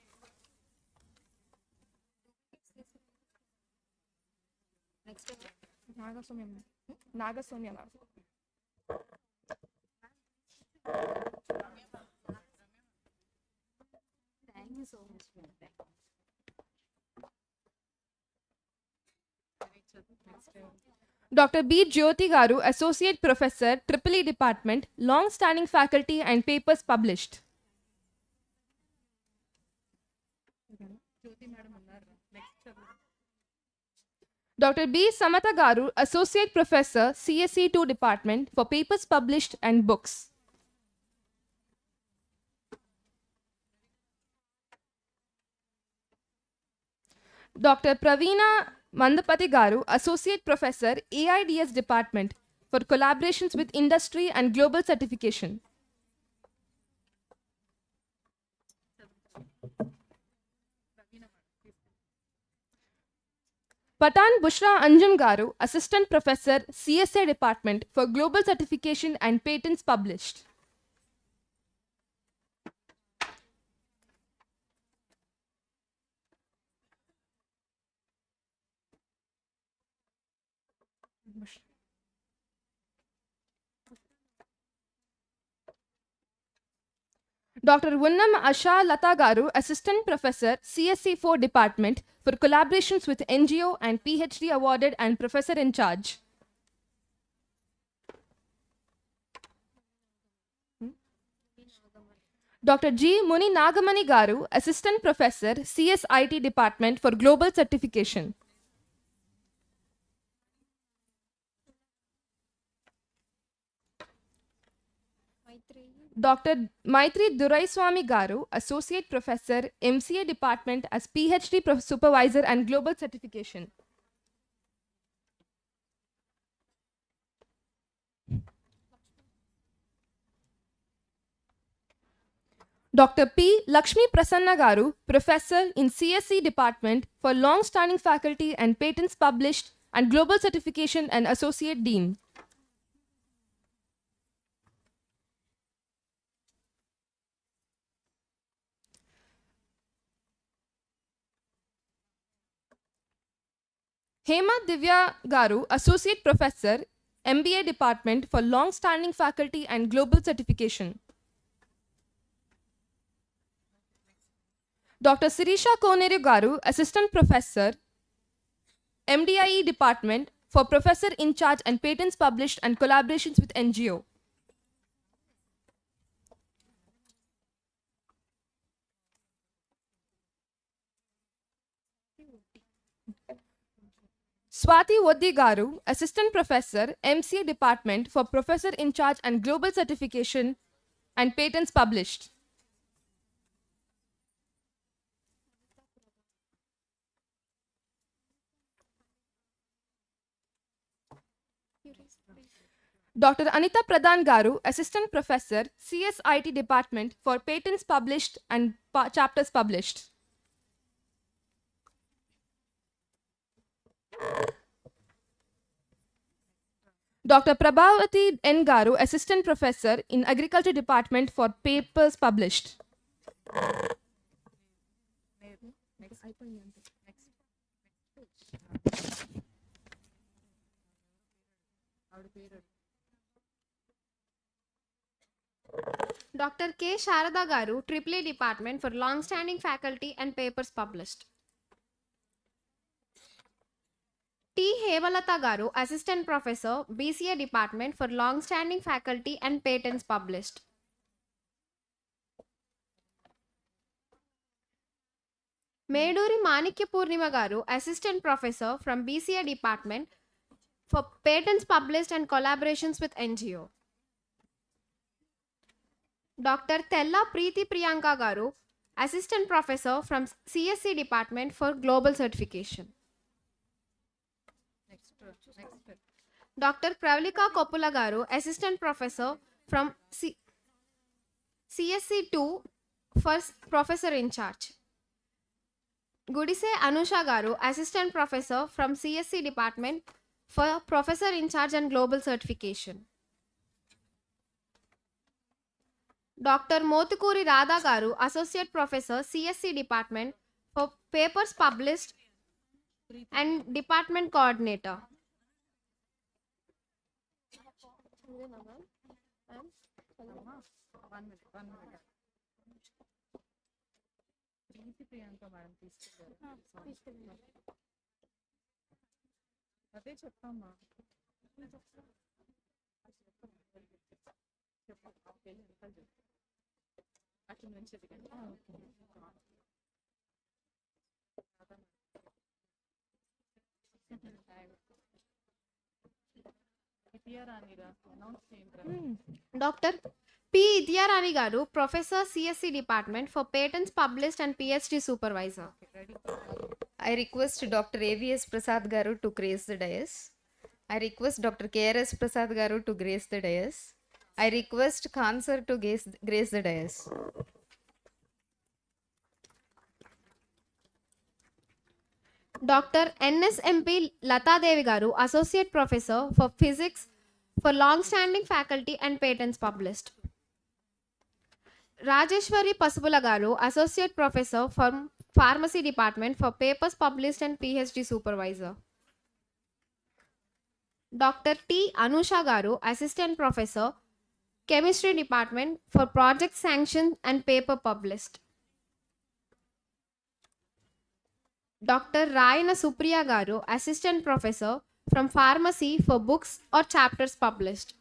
Nagasomya Garu. Dr. B. Jyoti Garu, Associate Professor, EEE Department, Long-Standing Faculty and Papers Published. Dr. B. Samata Garu, Associate Professor, CSE 2 Department, for Papers Published and Books. Dr. Praveena Mandapati Garu, Associate Professor, AIDS Department, for collaborations with industry and global certification. Patan Bushra Anjum Garu, Assistant Professor, CSA Department, for global certification and patents published. Dr. Vunnam Asha Lata Garu, Assistant Professor, CSE 4 Department, for collaborations with NGO and PhD awarded and Professor in Charge. Dr. G. Muni Nagamani Garu, Assistant Professor, CSIT Department, for global certification. Dr. Maitri Duraiswamy Garu, Associate Professor, MCA Department, as PhD Supervisor and Global Certification. Dr. P. Lakshmi Prasanna Garu, Professor in CSE Department, for Long-Standing Faculty and Patents Published and Global Certification and Associate Dean. Hema Divya Garu, Associate Professor, MBA Department, for Long-Standing Faculty and Global Certification. Dr. Sirisha Koneru Garu, Assistant Professor, MDIE Department, for Professor in Charge and Patents Published and collaborations with NGO. Swati Voddi Garu, Assistant Professor, MCA Department, for Professor in Charge and Global Certification and Patents Published. Dr. Anita Pradhan Garu, Assistant Professor, CSIT Department, for Patents Published and Chapters Published. Dr. Prabhavati N. Garu, Assistant Professor in Agriculture Department, for Papers Published. Dr. K. Sharada Garu, EEE Department, for Long-Standing Faculty and Papers Published. T. Hemalata Garu, Assistant Professor, BCA Department for Long-Standing Faculty and Patents published. Meduri Manikya Purnima Garu, Assistant Professor from BCA Department for Patents published and collaborations with NGO. Dr. Tella Preeti Priyanka Garu, Assistant Professor from CSC Department for Global Certification. Dr. Pravalika Koppula Garu, Assistant Professor from CSC 2 for Professor in Charge. Gudise Anusha Garu, Assistant Professor from CSC Department for Professor in Charge and Global Certification. Dr. Motukuri Radha Garu, Associate Professor, CSC Department for Papers Published and Department Coordinator. Dr. P. Idyarani Garu, Professor, CSC Department for Patents Published and PhD Supervisor. I request Dr. AVS Prasad Garu to grace the dais. I request Dr. KRS Prasad Garu to grace the dais. I request Khan sir to grace the dais. Dr. NSMP Lata Devi Garu, Associate Professor for Physics for Long-Standing Faculty and Patents Published. Rajeshwari Pasupula Garu, Associate Professor from Pharmacy Department for Papers Published and PhD Supervisor. Dr. T. Anusha Garu, Assistant Professor, Chemistry Department for Project Sanction and Paper Published. Dr. Rayana Supriya Garu, Assistant Professor from Pharmacy for Books or Chapters Published.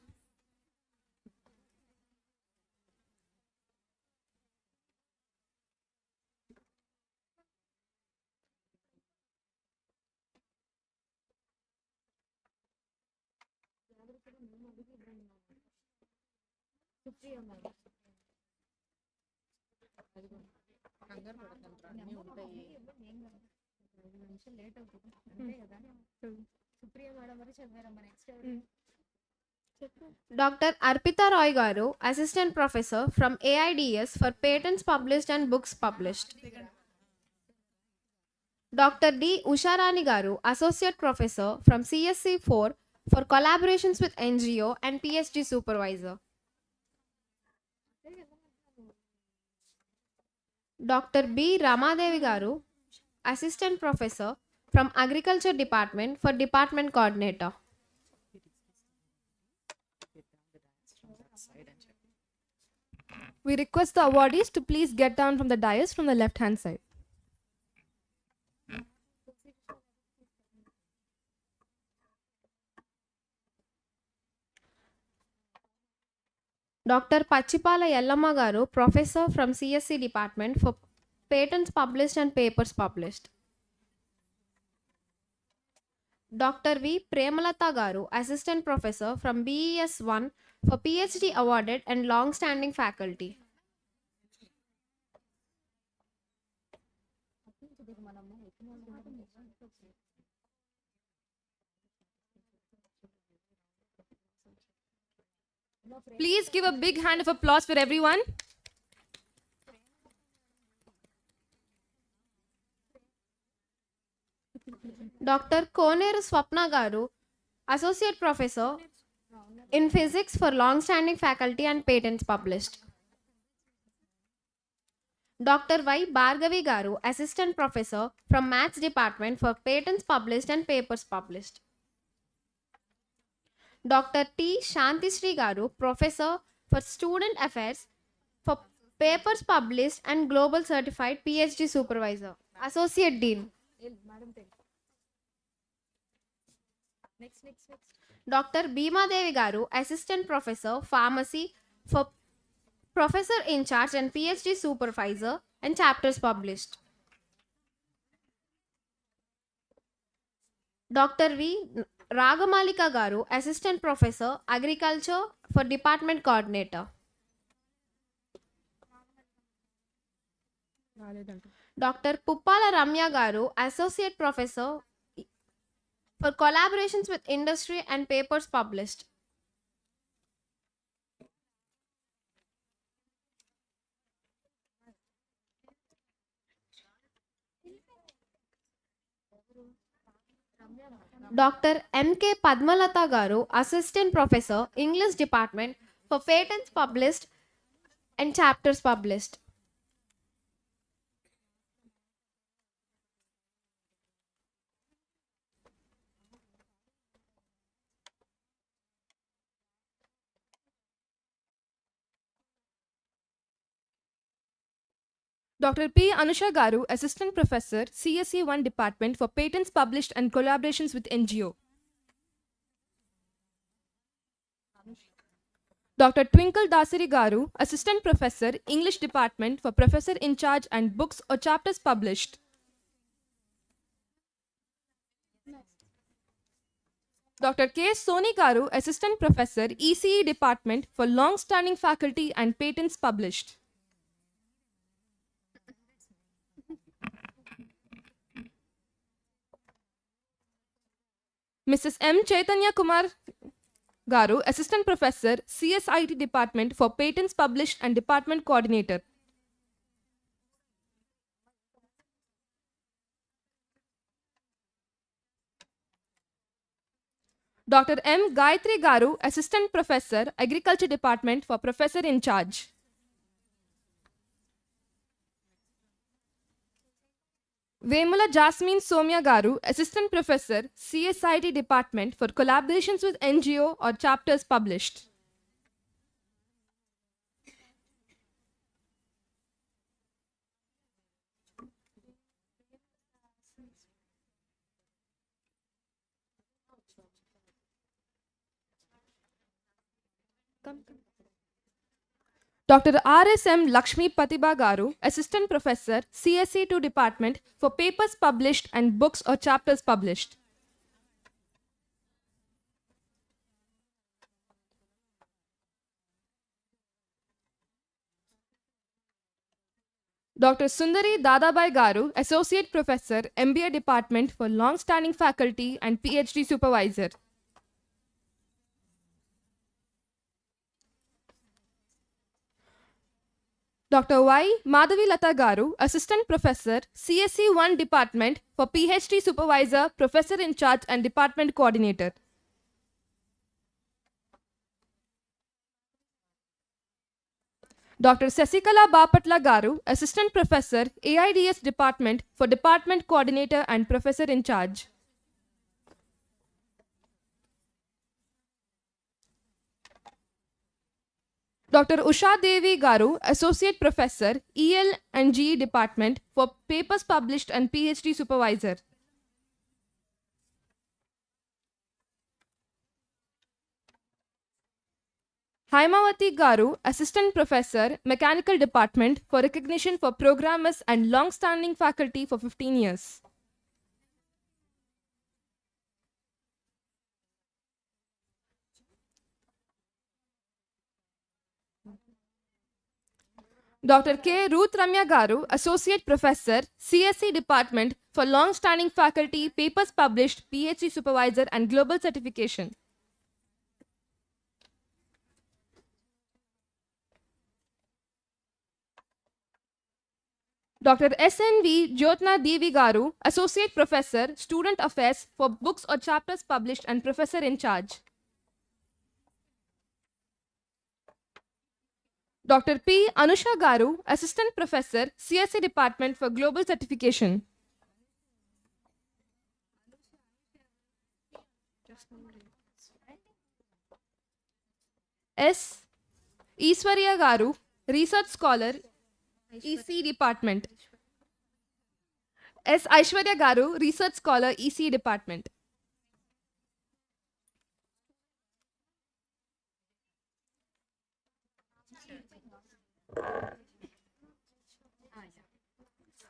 Dr. Arpita Roy Garu, Assistant Professor from AIDS for Patents Published and Books Published. Dr. D. Usharani Garu, Associate Professor from CSC 4 for collaborations with NGO and PhD Supervisor. Dr. B. Ramadevi Garu, Assistant Professor from Agriculture Department for Department Coordinator. We request the awardees to please get down from the dais from the left-hand side. Dr. Pachipala Yellamma Garu, Professor from CSC Department for Patents Published and Papers Published. Dr. V. Premalata Garu, Assistant Professor from BES 1 for PhD awarded and long-standing faculty. Please give a big hand of applause for everyone. Dr. Koneru Swapna Garu, Associate Professor in Physics for long-standing faculty and patents published. Dr. Y. Bhargavi Garu, Assistant Professor from Maths Department for patents published and papers published. Dr. T. Shantishri Garu, Professor for Student Affairs for papers published and Global Certified PhD Supervisor. Associate Dean. Dr. Bhima Devi Garu, Assistant Professor, Pharmacy for Professor in Charge and PhD Supervisor and chapters published. Dr. V. Ragamalika Garu, Assistant Professor, Agriculture for Department Coordinator. Dr. Puppala Ramya Garu, Associate Professor for Collaborations with Industry and Papers Published. Dr. M.K. Padmalata Garu, Assistant Professor, English Department for Patents Published and Chapters Published. Dr. P. Anusha Garu, Assistant Professor, CSE 1 Department for Patents Published and Collaborations with NGO. Dr. Twinkle Dasari Garu, Assistant Professor, English Department for Professor in Charge and Books or Chapters Published. Dr. K. Soni Garu, Assistant Professor, ECE Department for Long-Standing Faculty and Patents Published. Mrs. M. Chaitanya Kumar Garu, Assistant Professor, CSIT Department for Patents Published and Department Coordinator. Dr. M. Gayatri Garu, Assistant Professor, Agriculture Department for Professor in Charge. Vemula Jasmine Somya Garu, Assistant Professor, CSIT Department for Collaborations with NGO or Chapters Published. Dr. R.S.M. Lakshmi Patibha Garu, Assistant Professor, CSE 2 Department for Papers Published and Books or Chapters Published. Dr. Sundari Dadabai Garu, Associate Professor, MBA Department for Long-Standing Faculty and PhD Supervisor. Dr. Y. Madhavi Lata Garu, Assistant Professor, CSE 1 Department for PhD Supervisor, Professor in Charge and Department Coordinator. Dr. Sasikala Bapatla Garu, Assistant Professor, AIDS Department for Department Coordinator and Professor in Charge. Dr. Usha Devi Garu, Associate Professor, EL and GE Department for Papers Published and PhD Supervisor. Haimawati Garu, Assistant Professor, Mechanical Department for Recognition for Programmers and Long-Standing Faculty for 15 years. Dr. K. Ruth Ramya Garu, Associate Professor, CSE Department for Long-Standing Faculty, Papers Published, PhD Supervisor and Global Certification. Dr. S.N.V. Jyotna Devi Garu, Associate Professor, Student Affairs for Books or Chapters Published and Professor in Charge. Dr. P. Anusha Garu, Assistant Professor, CSE Department for Global Certification. S. Iswarya Garu, Research Scholar, EC Department. S. Aishwarya Garu, Research Scholar, EC Department.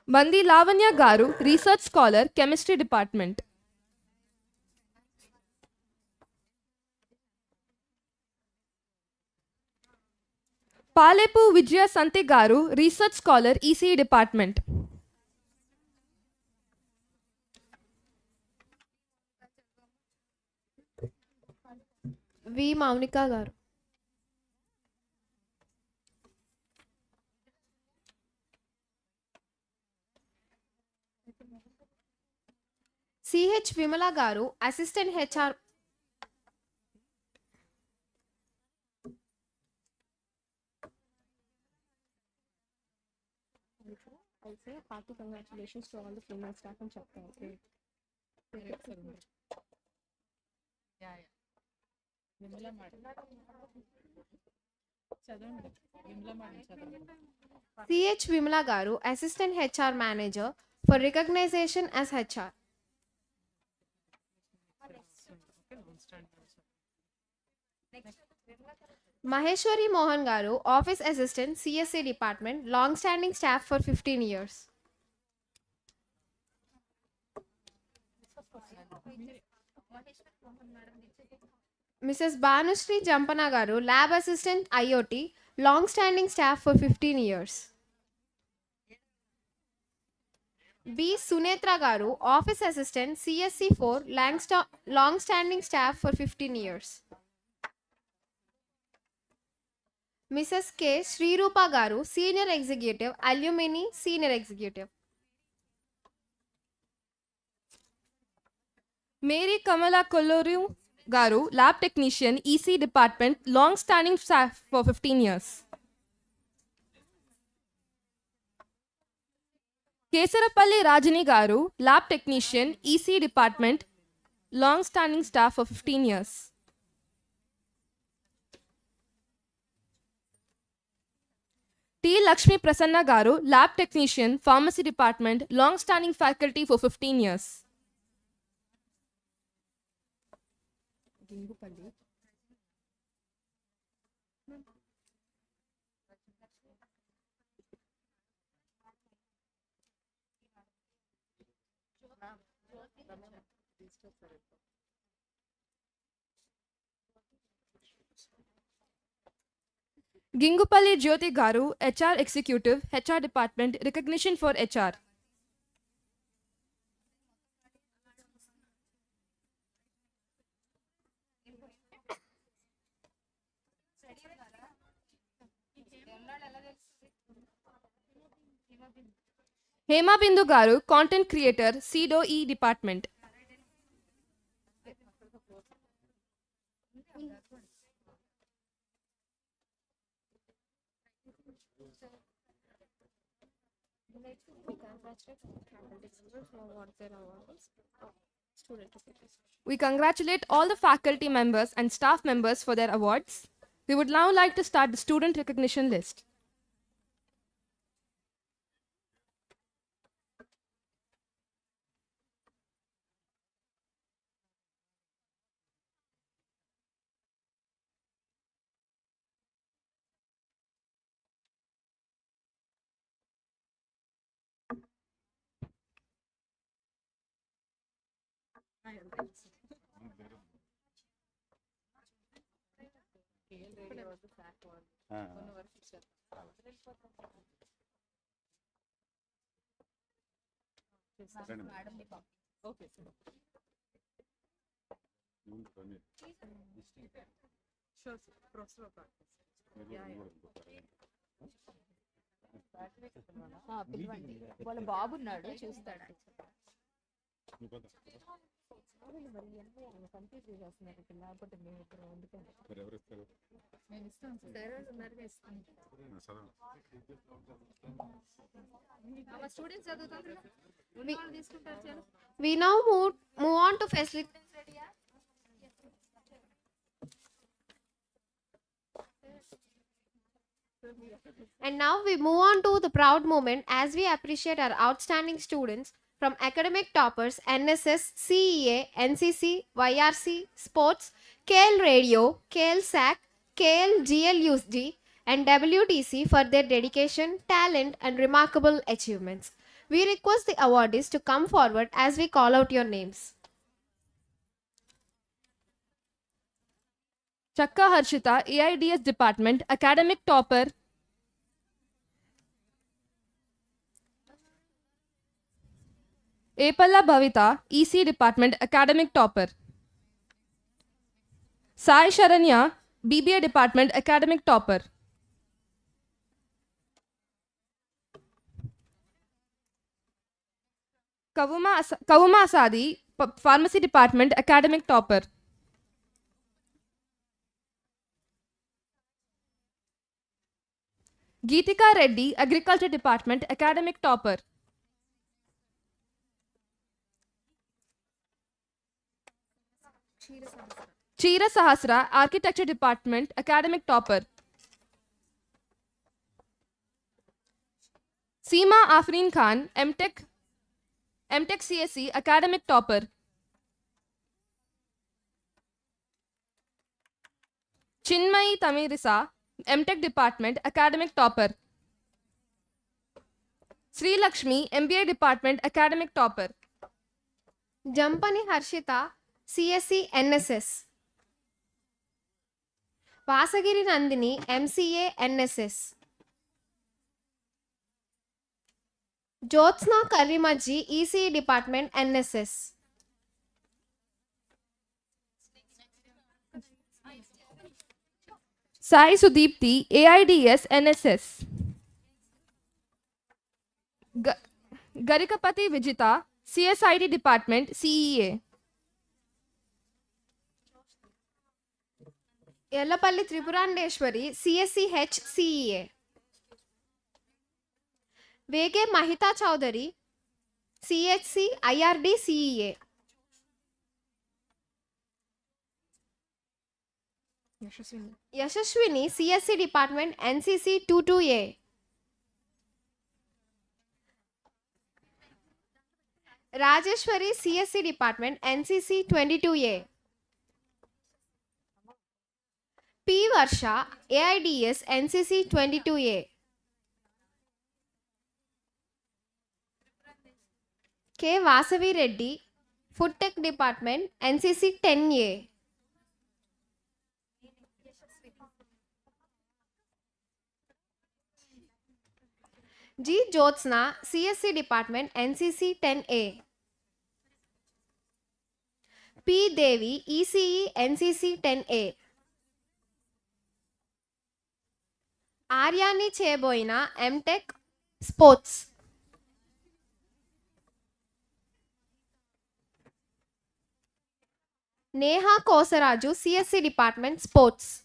Bandi Lavanya Garu, Research Scholar, Chemistry Department. Palepu Vijaya Sante Garu, Research Scholar, ECE Department. వి మౌనిక గారు. CH Vimala garu, assistant HR. I'll say a hearty congratulations to all the female staff and chapter. Okay. CH Vimala garu, assistant HR manager for recognition as HR. Maheshwari Mohan garu, office assistant, CSC department, long standing staff for 15 years. Mrs Bhanushree Jampana garu, lab assistant, IoT, long standing staff for 15 years. B Sunethra garu, office assistant, CSC 4, long standing staff for 15 years. Mrs K Sreerupa garu, senior executive, alumni senior executive. Mary Kamala Kolloru Garu, Lab Technician, EC Department, long standing staff for 15 years. Kesarapalli Rajani Garu, Lab Technician, EC Department, long standing staff for 15 years. T. Lakshmi Prasanna Garu, Lab Technician, Pharmacy Department, long standing faculty for 15 years. Gingupalli Jyoti Garu, HR Executive, HR Department, recognition for HR. Hema Bindu Garu, Content Creator, CDOE Department. We congratulate all the faculty members and staff members for their awards. We would now like to start the student recognition list. పిలవండి వాళ్ళ బాబున్నాడు చూస్తాడు confuse చేస్తున్నారు లేకపోతే మేము ఇక్కడ మేము ఇస్తాం sir ఉన్నారుగా ఇస్తాం స్టూడెంట్స్ చదువుతారు తీసుకుంటారు. We now move on to facilitate. And now we move on to the proud moment as we appreciate our outstanding students from academic toppers, NSS, CEA, NCC, YRC, Sports, KL Radio, KL SAC, KL GLUSD, and WDC for their dedication, talent, and remarkable achievements. We request the awardees to come forward as we call out your names. Chakka Harshita, AIDS Department, academic topper. Epalla Bhavita, EC Department, academic topper. Sai Sharanya, BBA Department, academic topper. Kavuma Asadi, Pharmacy Department, academic topper. Geetika Reddy, Agriculture Department, academic topper. Cheera Sahasra, Architecture Department, academic topper. Seema Afreen Khan, MTech CSE, academic topper. Chinmayi Tamirisa, MTech Department, academic topper. Sri Lakshmi, MBA Department, academic topper. Jampani Harshita, CSE NSS. Vasagiri Nandini, MCA NSS. Jyotsna Karimaji, ECE Department, NSS. Sai Sudeepti, AIDS NSS. Garikapati Vijita, CSID Department, CEA. Yellapalli Tripurandeshwari, CSCH CEA. Vege Mahita Chowdhury, CHC IRD CEA. Yashaswini, CSC Department, NCC 22A. Rajeshwari, CSC Department, NCC 22A. P. Varsha, AIDS, NCC 22A. K. Vasavi Reddy, Food Tech Department, NCC 10A. G. Jyotsna, CSC Department, NCC 10A. P. Devi, ECE, NCC 10A. Aryani Cheboina, MTech, Sports. Neha Kosaraju, CSC Department, Sports.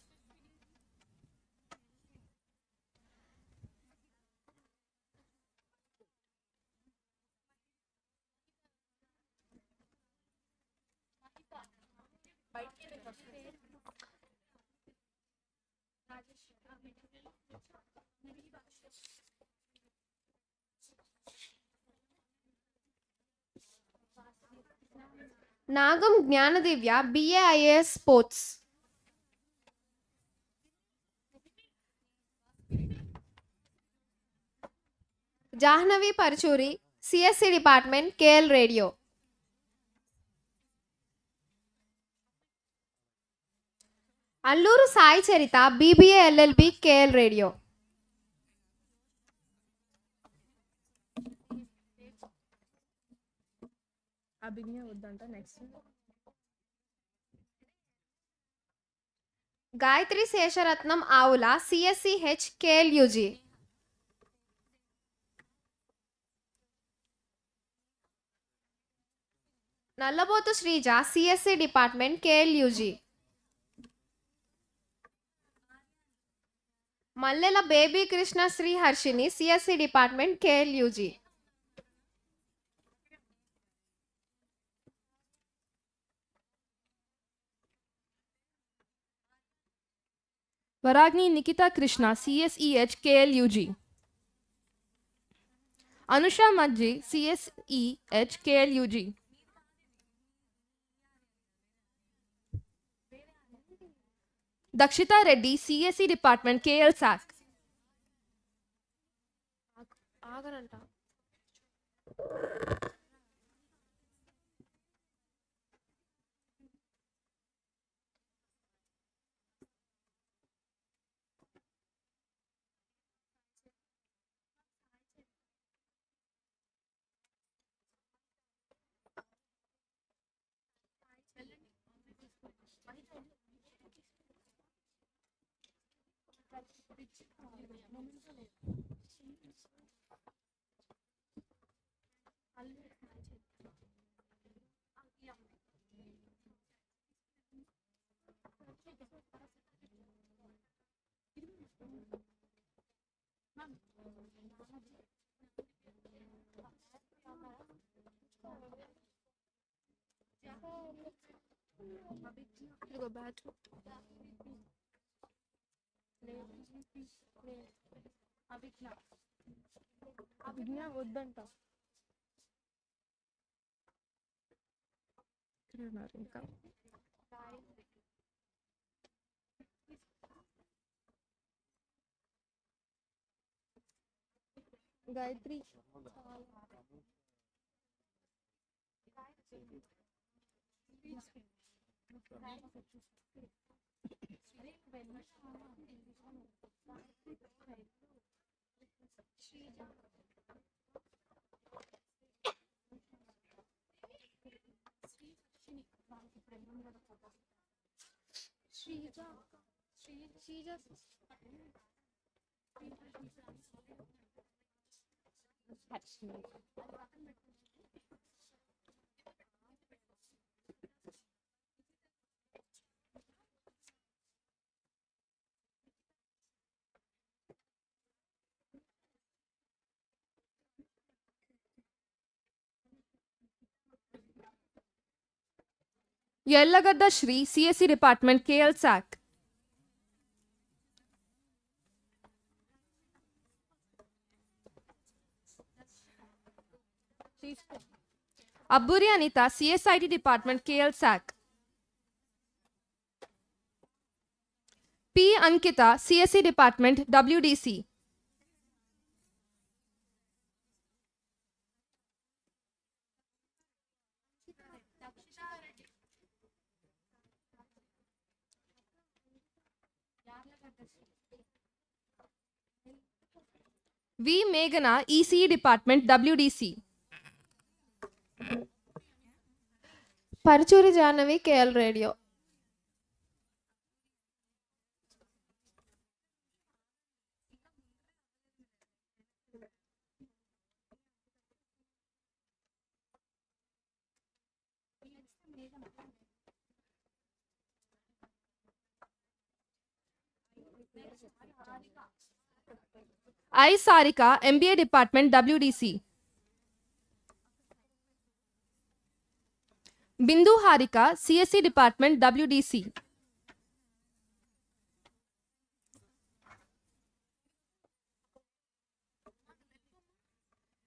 Nagam Jnanadivya, BAIS Sports. Jahnavi Parchuri, CSC Department, KL Radio. Alluru Sai Charita, BBA LLB, KL Radio. Gayatri Sesharatnam Avula, CSCH, KLUG. Nallabotu Srija, CSC Department, KLUG. Mallela Baby Krishna Sri Harshini, CSC Department, KLUG. Varagni Nikita Krishna, CSEH, KLUG. Anusha Majji, CSEH, KLUG. Dakshita Reddy, CSE Department, KL SAC. ఆగనంట. ఇదిగో bat. అభిజ్ఞ వద్దంట. ఇంకా Gayatri Yellagadda Shri, CSE Department, KL SAC. Abburi Anita, CSIT Department, KL SAC. P. Ankita, CSE Department, WDC. V. Meghana, ECE Department, WDC. Paruchuri Jahnavi, KL radio. I. Sarika, MBA Department, WDC. Bindu Harika, CSE Department, WDC.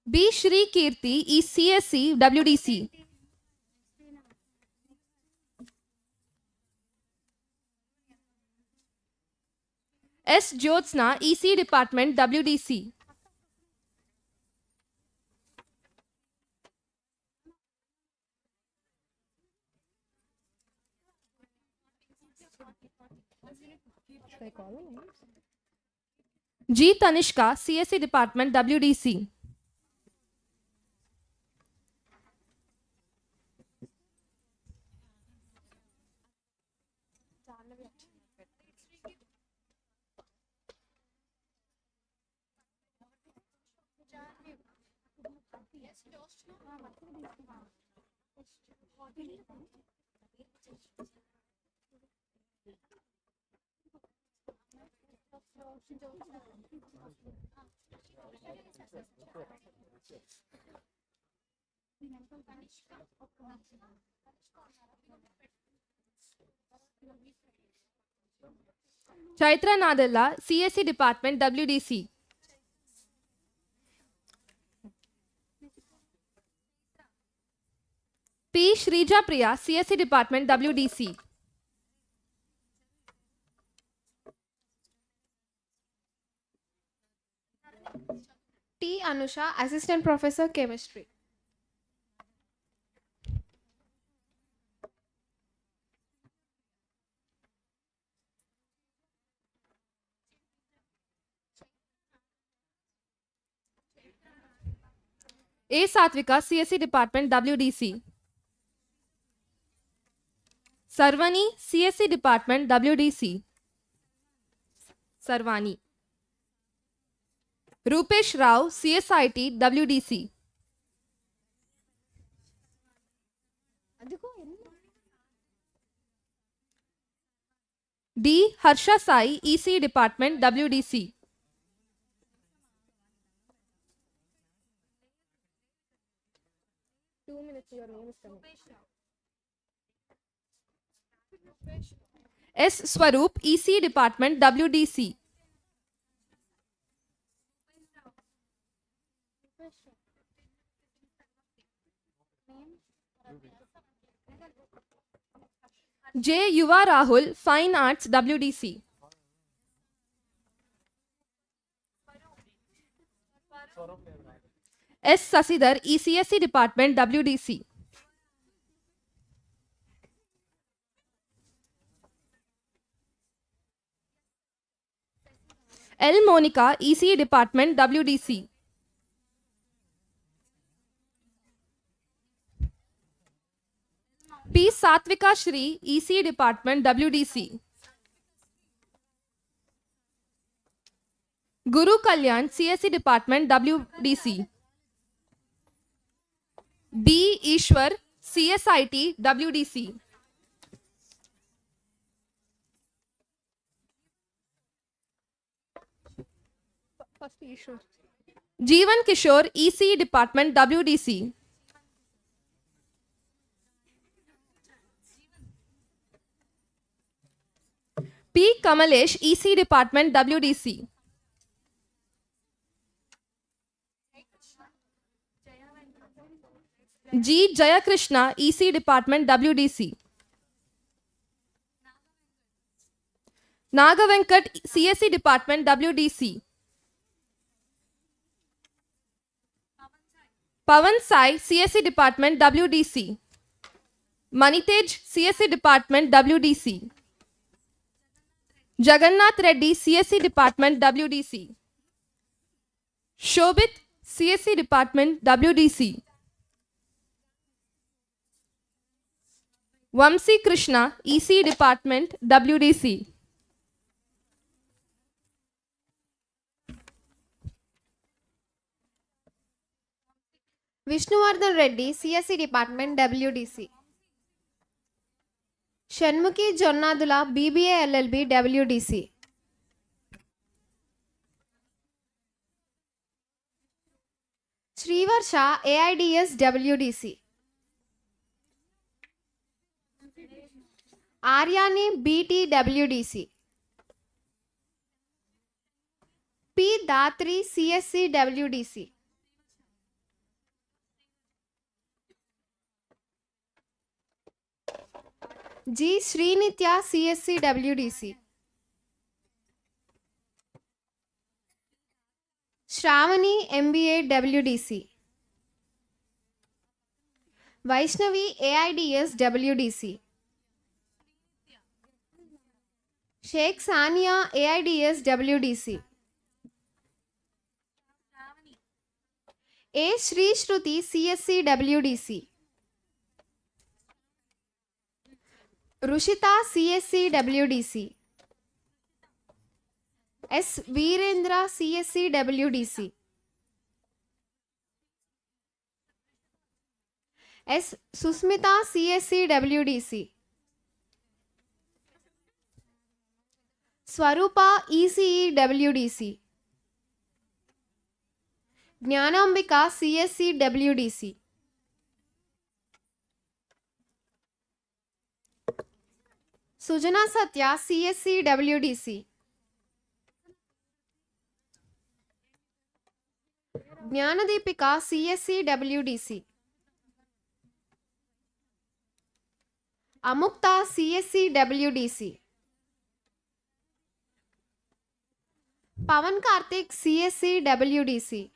B. Shri Kirti, CSE, WDC. S. Jyotsna, ECE Department, WDC. G. Tanishka, CSE Department, WDC. Chaitra Nadella, CSE Department, WDC. P. Shrija Priya, CSE Department, WDC. P. Anusha, Assistant Professor, Chemistry. A. Satvika, CSE Department, WDC. Sarvani, CSE Department, WDC. Sarvani. Rupesh Rao, CSIT, WDC. D. Harsha Sai, EC Department, WDC. S. Swaroop, EC Department, WDC. J. Yuva Rahul, Fine Arts, WDC. S. Sasidhar, ECSE Department, WDC. L. Monica, ECE Department, WDC. P. Satvika Shri, ECE Department, WDC. Guru Kalyan, CSE Department, WDC. B. Ishwar, CSIT, WDC. Jeevan Kishore, ECE Department, WDC. P. Kamalesh, ECE Department, WDC. G. Jayakrishna, ECE Department, WDC. Nagavenkat, CSE Department, WDC. Pavan Sai, CSE Department, WDC. Manitej, CSE Department, WDC. Jagannath Reddy, CSE Department, WDC. Shobit, CSE Department, WDC. Vamsi Krishna, ECE Department, WDC. Vishnuvardhan Reddy, CSE Department, WDC. Shanmukhi Jonnadula, BBA LLB, WDC. Srivarsha, AIDS, WDC. Aryani, BT, WDC. P. Datri, CSC, WDC. G. Srinitya, CSC, WDC. Shravani, MBA, WDC. Vaishnavi, AIDS, WDC. Sheikh Sania, AIDS, WDC. A. Shri Shruti, CSC, WDC. Rushita, CSC, WDC. S. Virendra, CSC, WDC. S. Susmita, CSC, WDC. Swarupa, ECE, WDC. Jnanambika, CSC, WDC. Sujana Satya, CSC, WDC. Jnanadipika, CSC, WDC. Amukta, CSC, WDC. Pavan Karthik, CSC, WDC.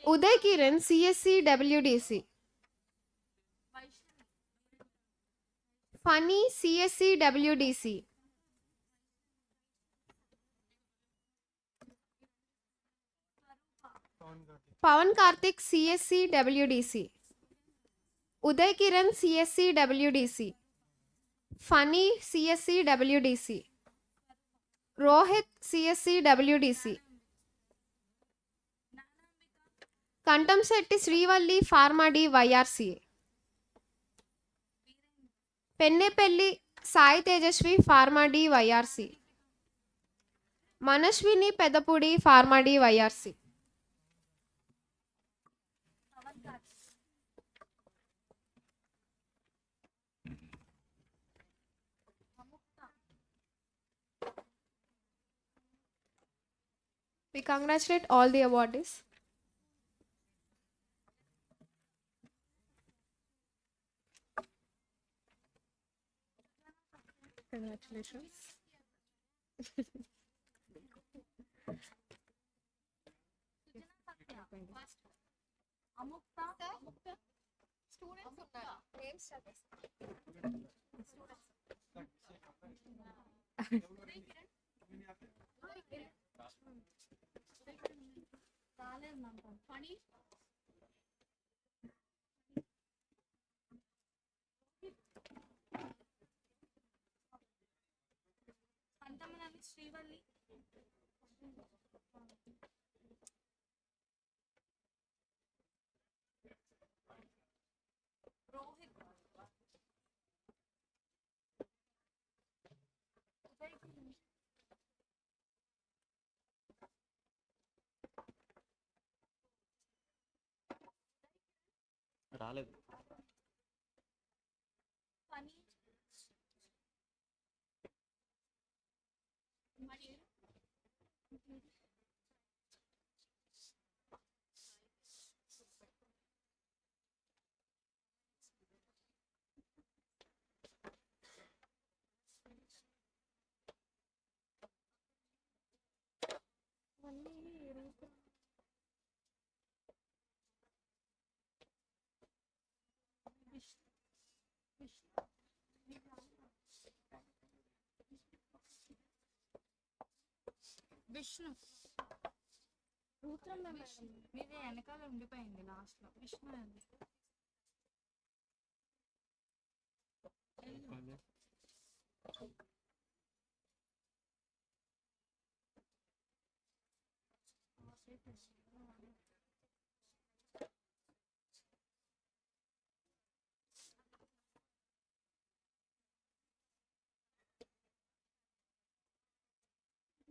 Uday Kiran, CSC WDC. Funny, CSC WDC. Pawan Karthik, CSC WDC. Uday Kiran, CSC WDC. Funny, CSC WDC. Rohit, CSC WDC. Kantamsetti Srivalli, Pharma D YRCA. Pennepelli, Sai Tejasvi, Pharma D YRC. Manashwini Pedapudi, Pharma D YRC. We congratulate all the awardees. Congratulations. రాలేదు. Vishnu రూత్రం madam మీది వెనకాల ఉండిపోయింది last లో విష్ణు అండి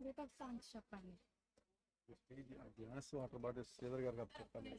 Rupak songs చెప్పండి glass water bottle Sridhar గారికి చెప్పండి.